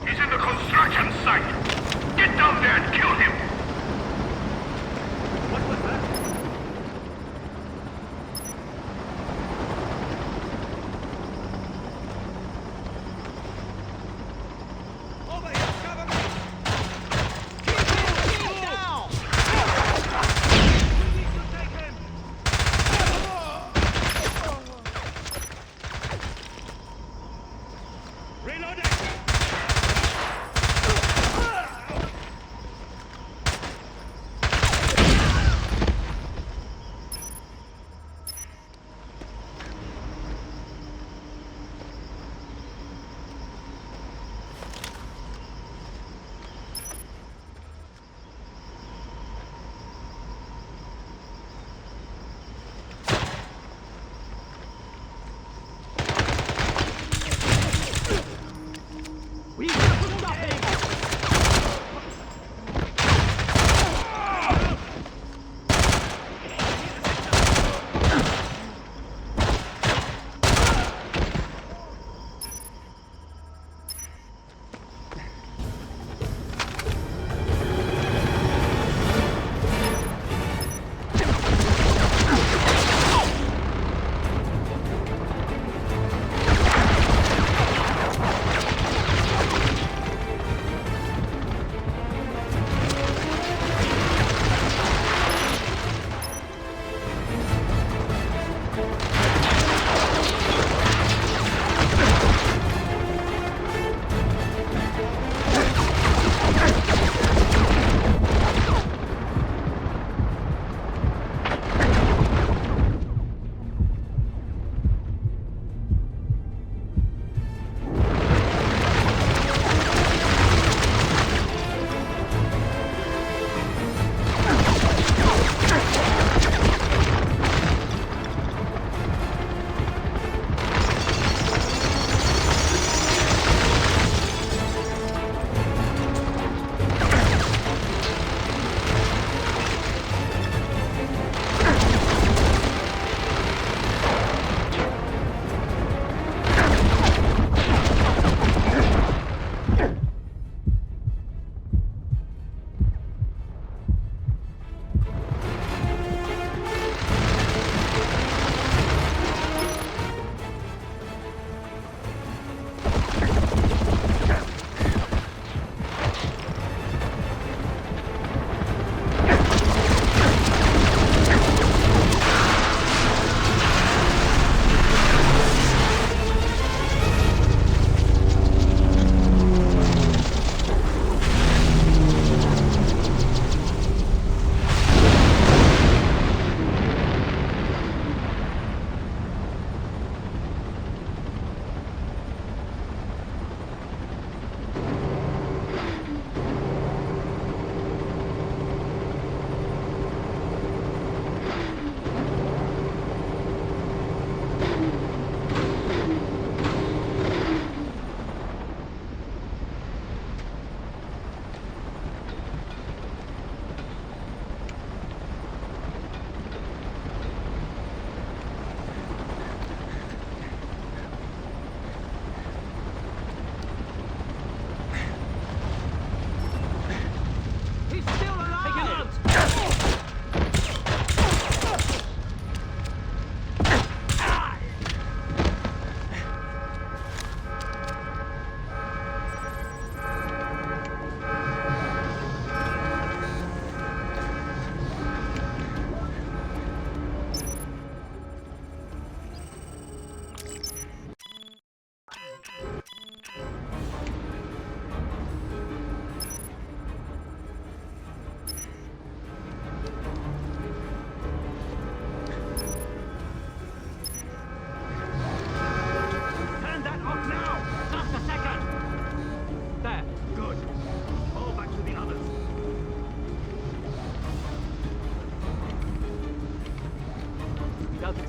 He's in the construction site. Get down there and kill him. What was that? Over here, cover me. Keep him down. We need to take him! Reloading.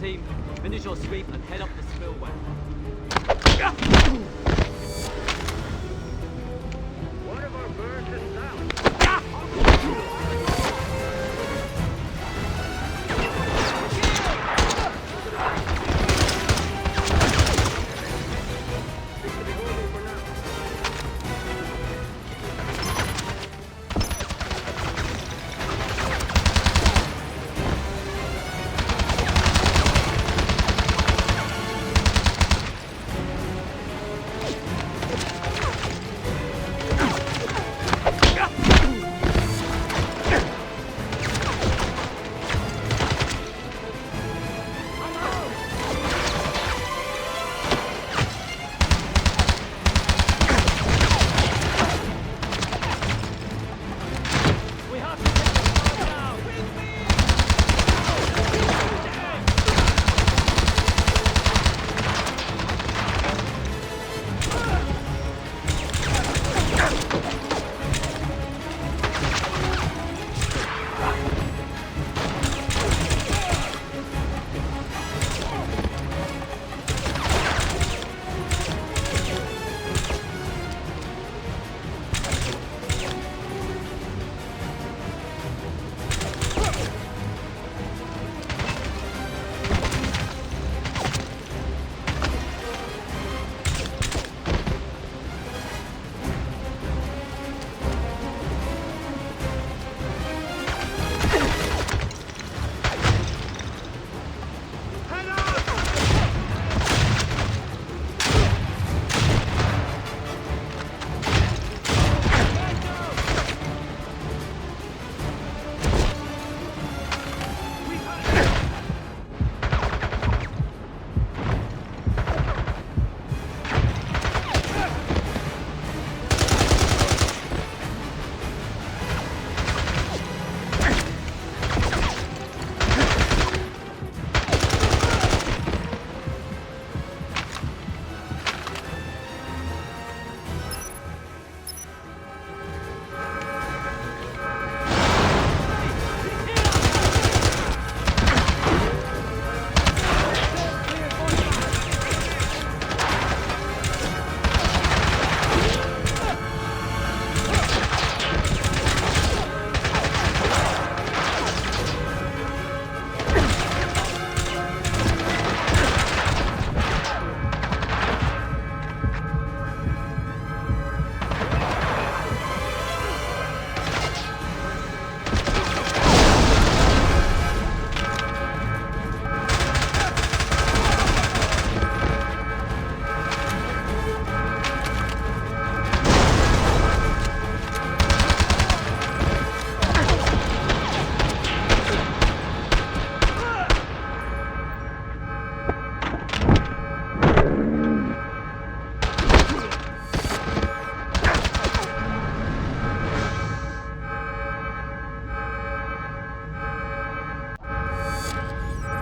team, finish your sweep and head up the spillway. One of our birds is down.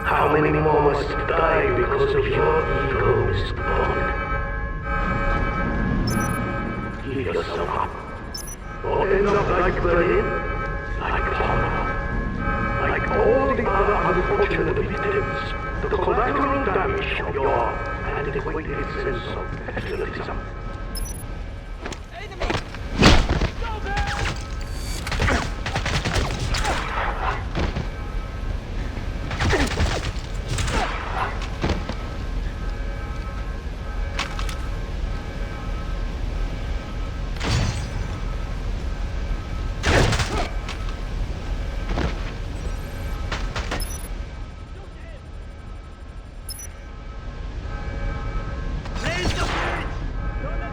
How many more must die because of your ego, Mr. Bond? Give yourself up. Or end up like Berlin, like Palmer, like all the other unfortunate victims, the collateral damage of your antiquated sense of patriotism. Don't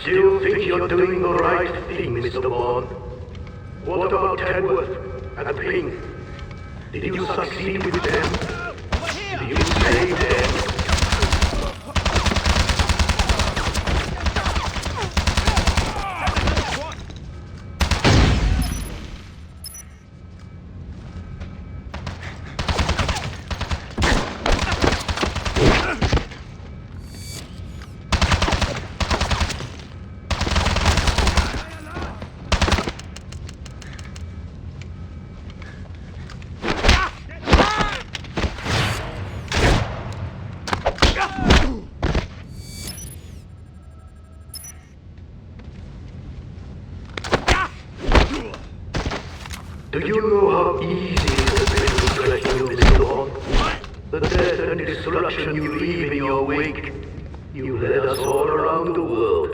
still think you're doing the right thing, Mr. Bond? What about Tedworth and Ping? Did you succeed with them? Did you save them? Do you know how easy it has been to threaten you, Mr. Bond? The death and destruction you leave in your wake, you led us all around the world.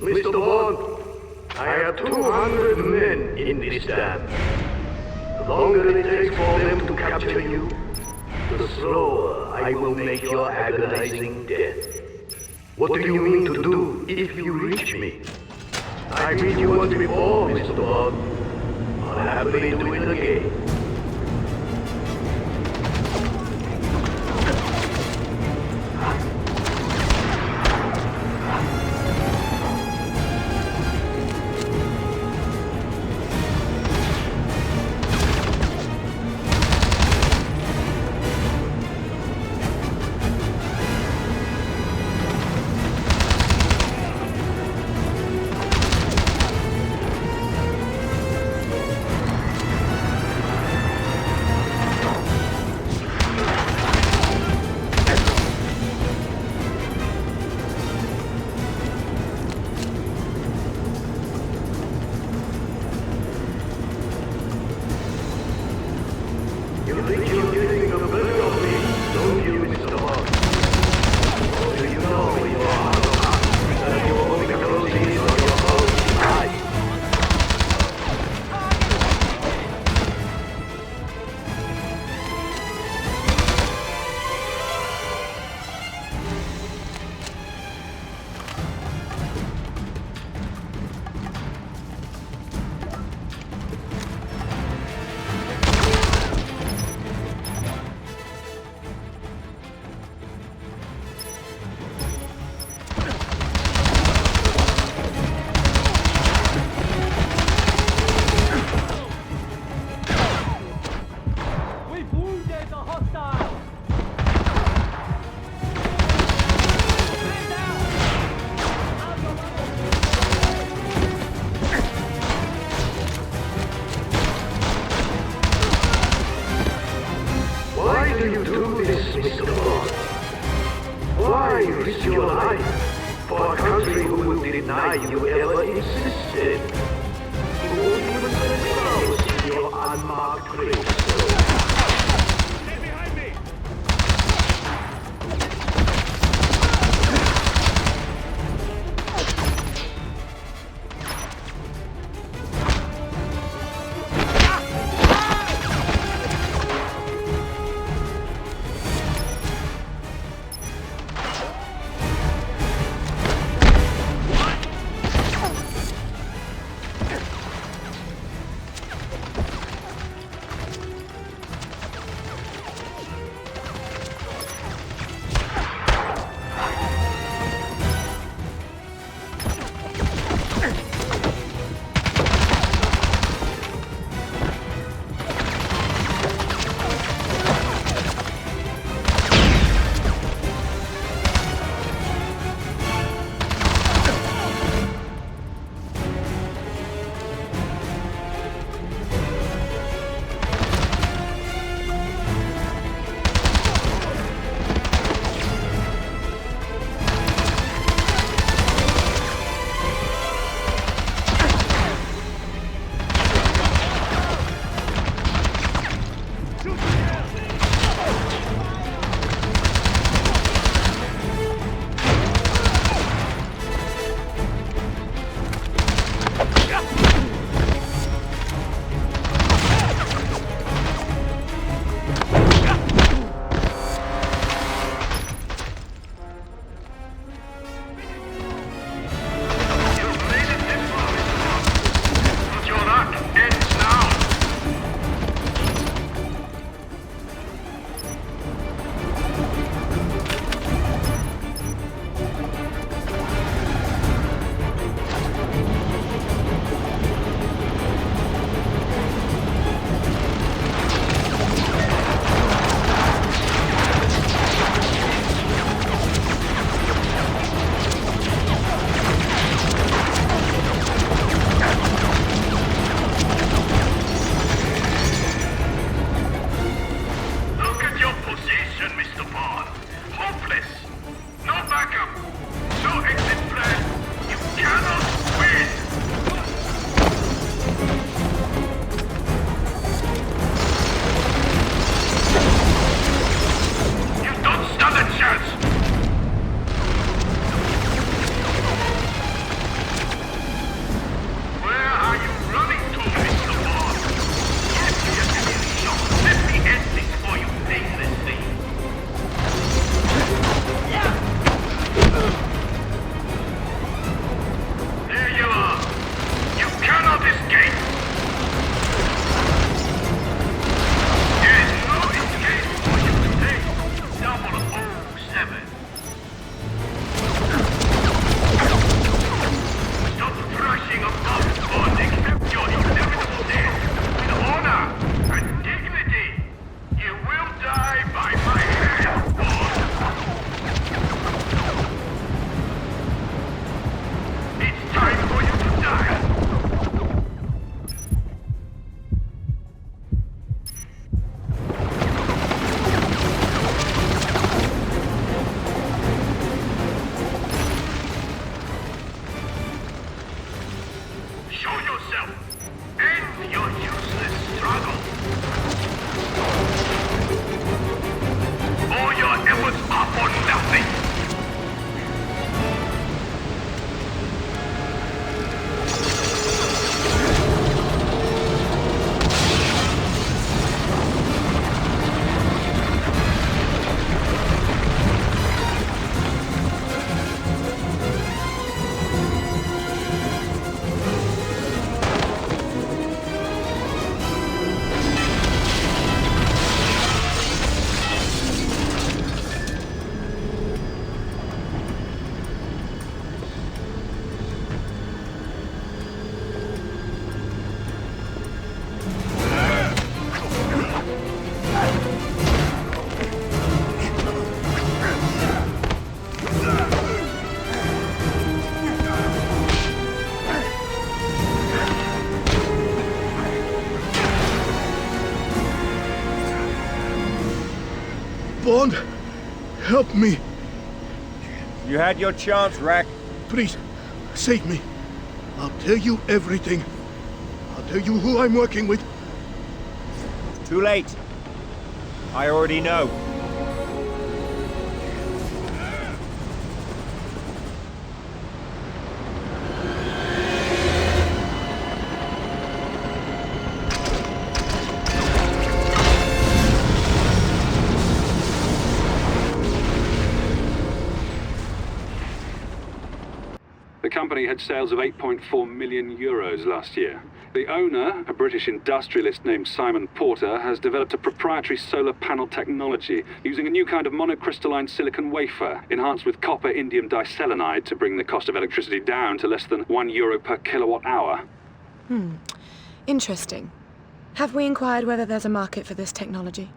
Mr. Bond, I have 200 men in this dam. The longer it takes for them to capture you, the slower I will make your agonizing death. What do you mean to do if you reach me? I beat you once before, Mr. Bond. I'll happily do it again. Bond, help me. You had your chance, Rack. Please, save me. I'll tell you everything. I'll tell you who I'm working with. Too late. I already know. The company had sales of 8.4 million euros last year. The owner, a British industrialist named Simon Porter, has developed a proprietary solar panel technology using a new kind of monocrystalline silicon wafer, enhanced with copper indium diselenide to bring the cost of electricity down to less than €1 per kilowatt hour. Interesting. Have we inquired whether there's a market for this technology?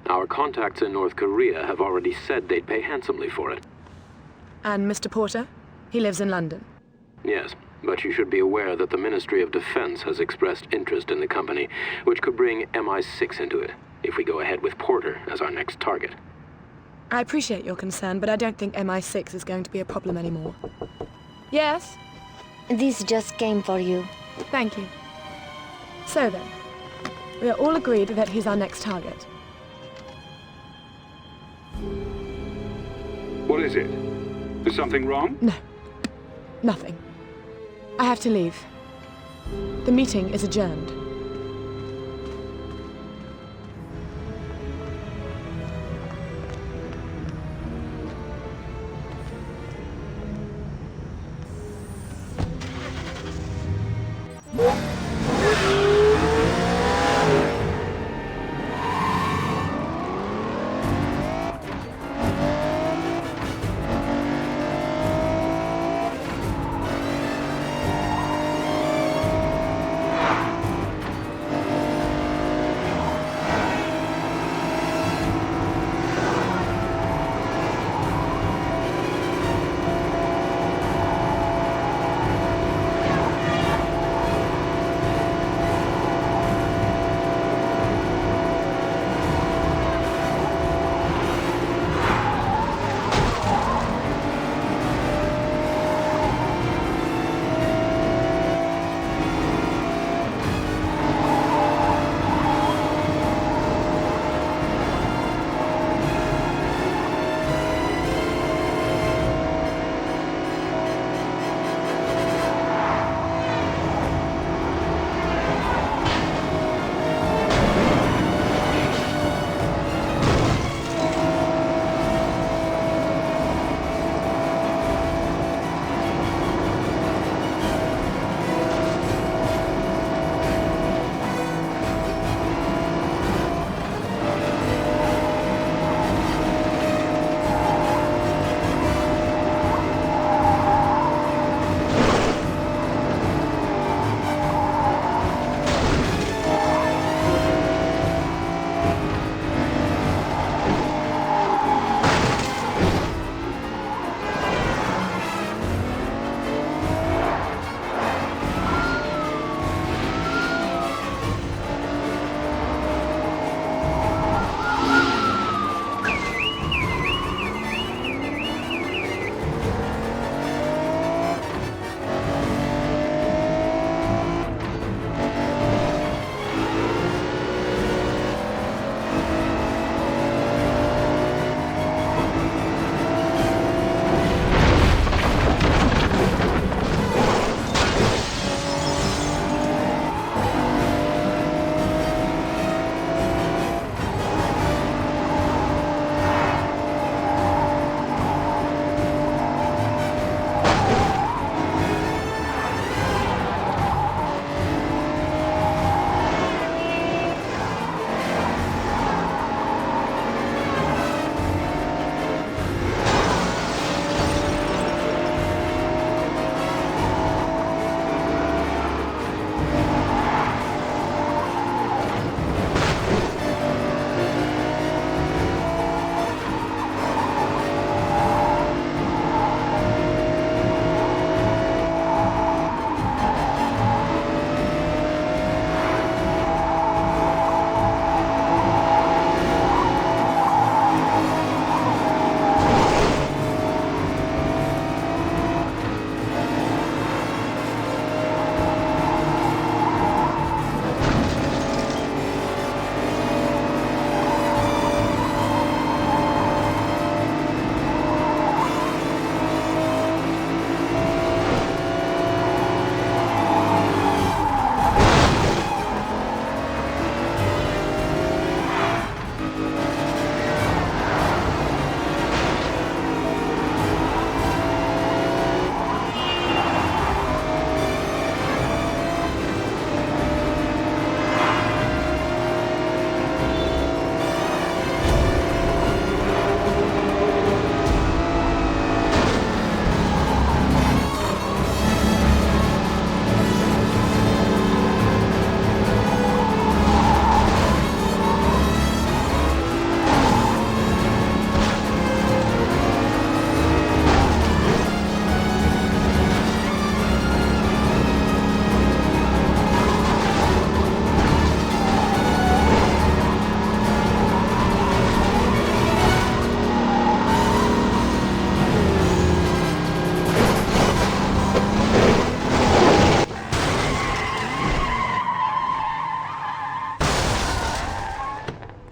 Our contacts in North Korea have already said they'd pay handsomely for it. And Mr. Porter? He lives in London. Yes, but you should be aware that the Ministry of Defense has expressed interest in the company, which could bring MI6 into it, if we go ahead with Porter as our next target. I appreciate your concern, but I don't think MI6 is going to be a problem anymore. Yes? This just came for you. Thank you. So then, we are all agreed that he's our next target. What is it? Is something wrong? No. Nothing. I have to leave. The meeting is adjourned.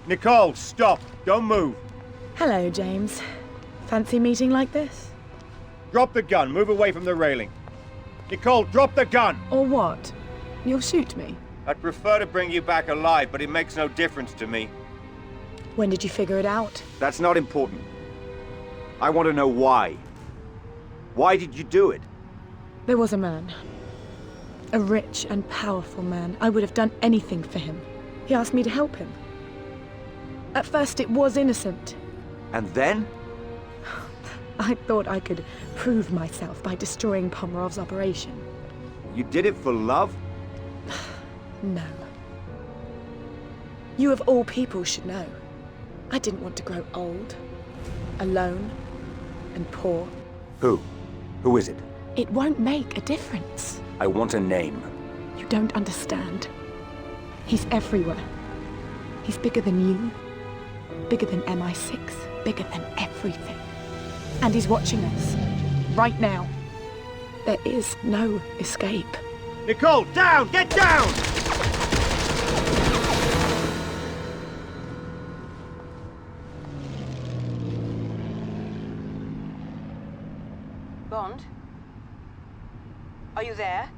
Nicole, stop! Don't move! Hello, James. Fancy meeting like this? Drop the gun. Move away from the railing. Nicole, drop the gun! Or what? You'll shoot me? I'd prefer to bring you back alive, but it makes no difference to me. When did you figure it out? That's not important. I want to know why. Why did you do it? There was a man. A rich and powerful man. I would have done anything for him. He asked me to help him. At first it was innocent. And then? I thought I could prove myself by destroying Pomerov's operation. You did it for love? No. You of all people should know. I didn't want to grow old, alone, and poor. Who? Who is it? It won't make a difference. I want a name. You don't understand. He's everywhere. He's bigger than you, bigger than MI6, bigger than everything. And he's watching us, right now. There is no escape. Nicole, down! Get down! Bond? Are you there?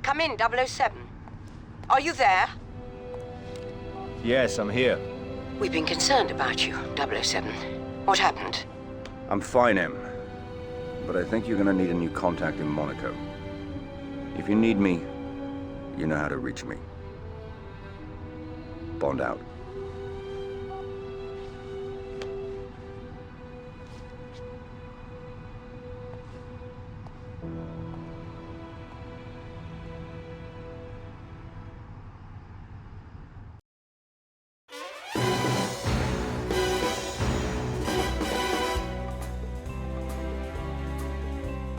Come in, 007. Are you there? Yes, I'm here. We've been concerned about you, 007. What happened? I'm fine, Em. But I think you're gonna need a new contact in Monaco. If you need me, you know how to reach me. Bond out.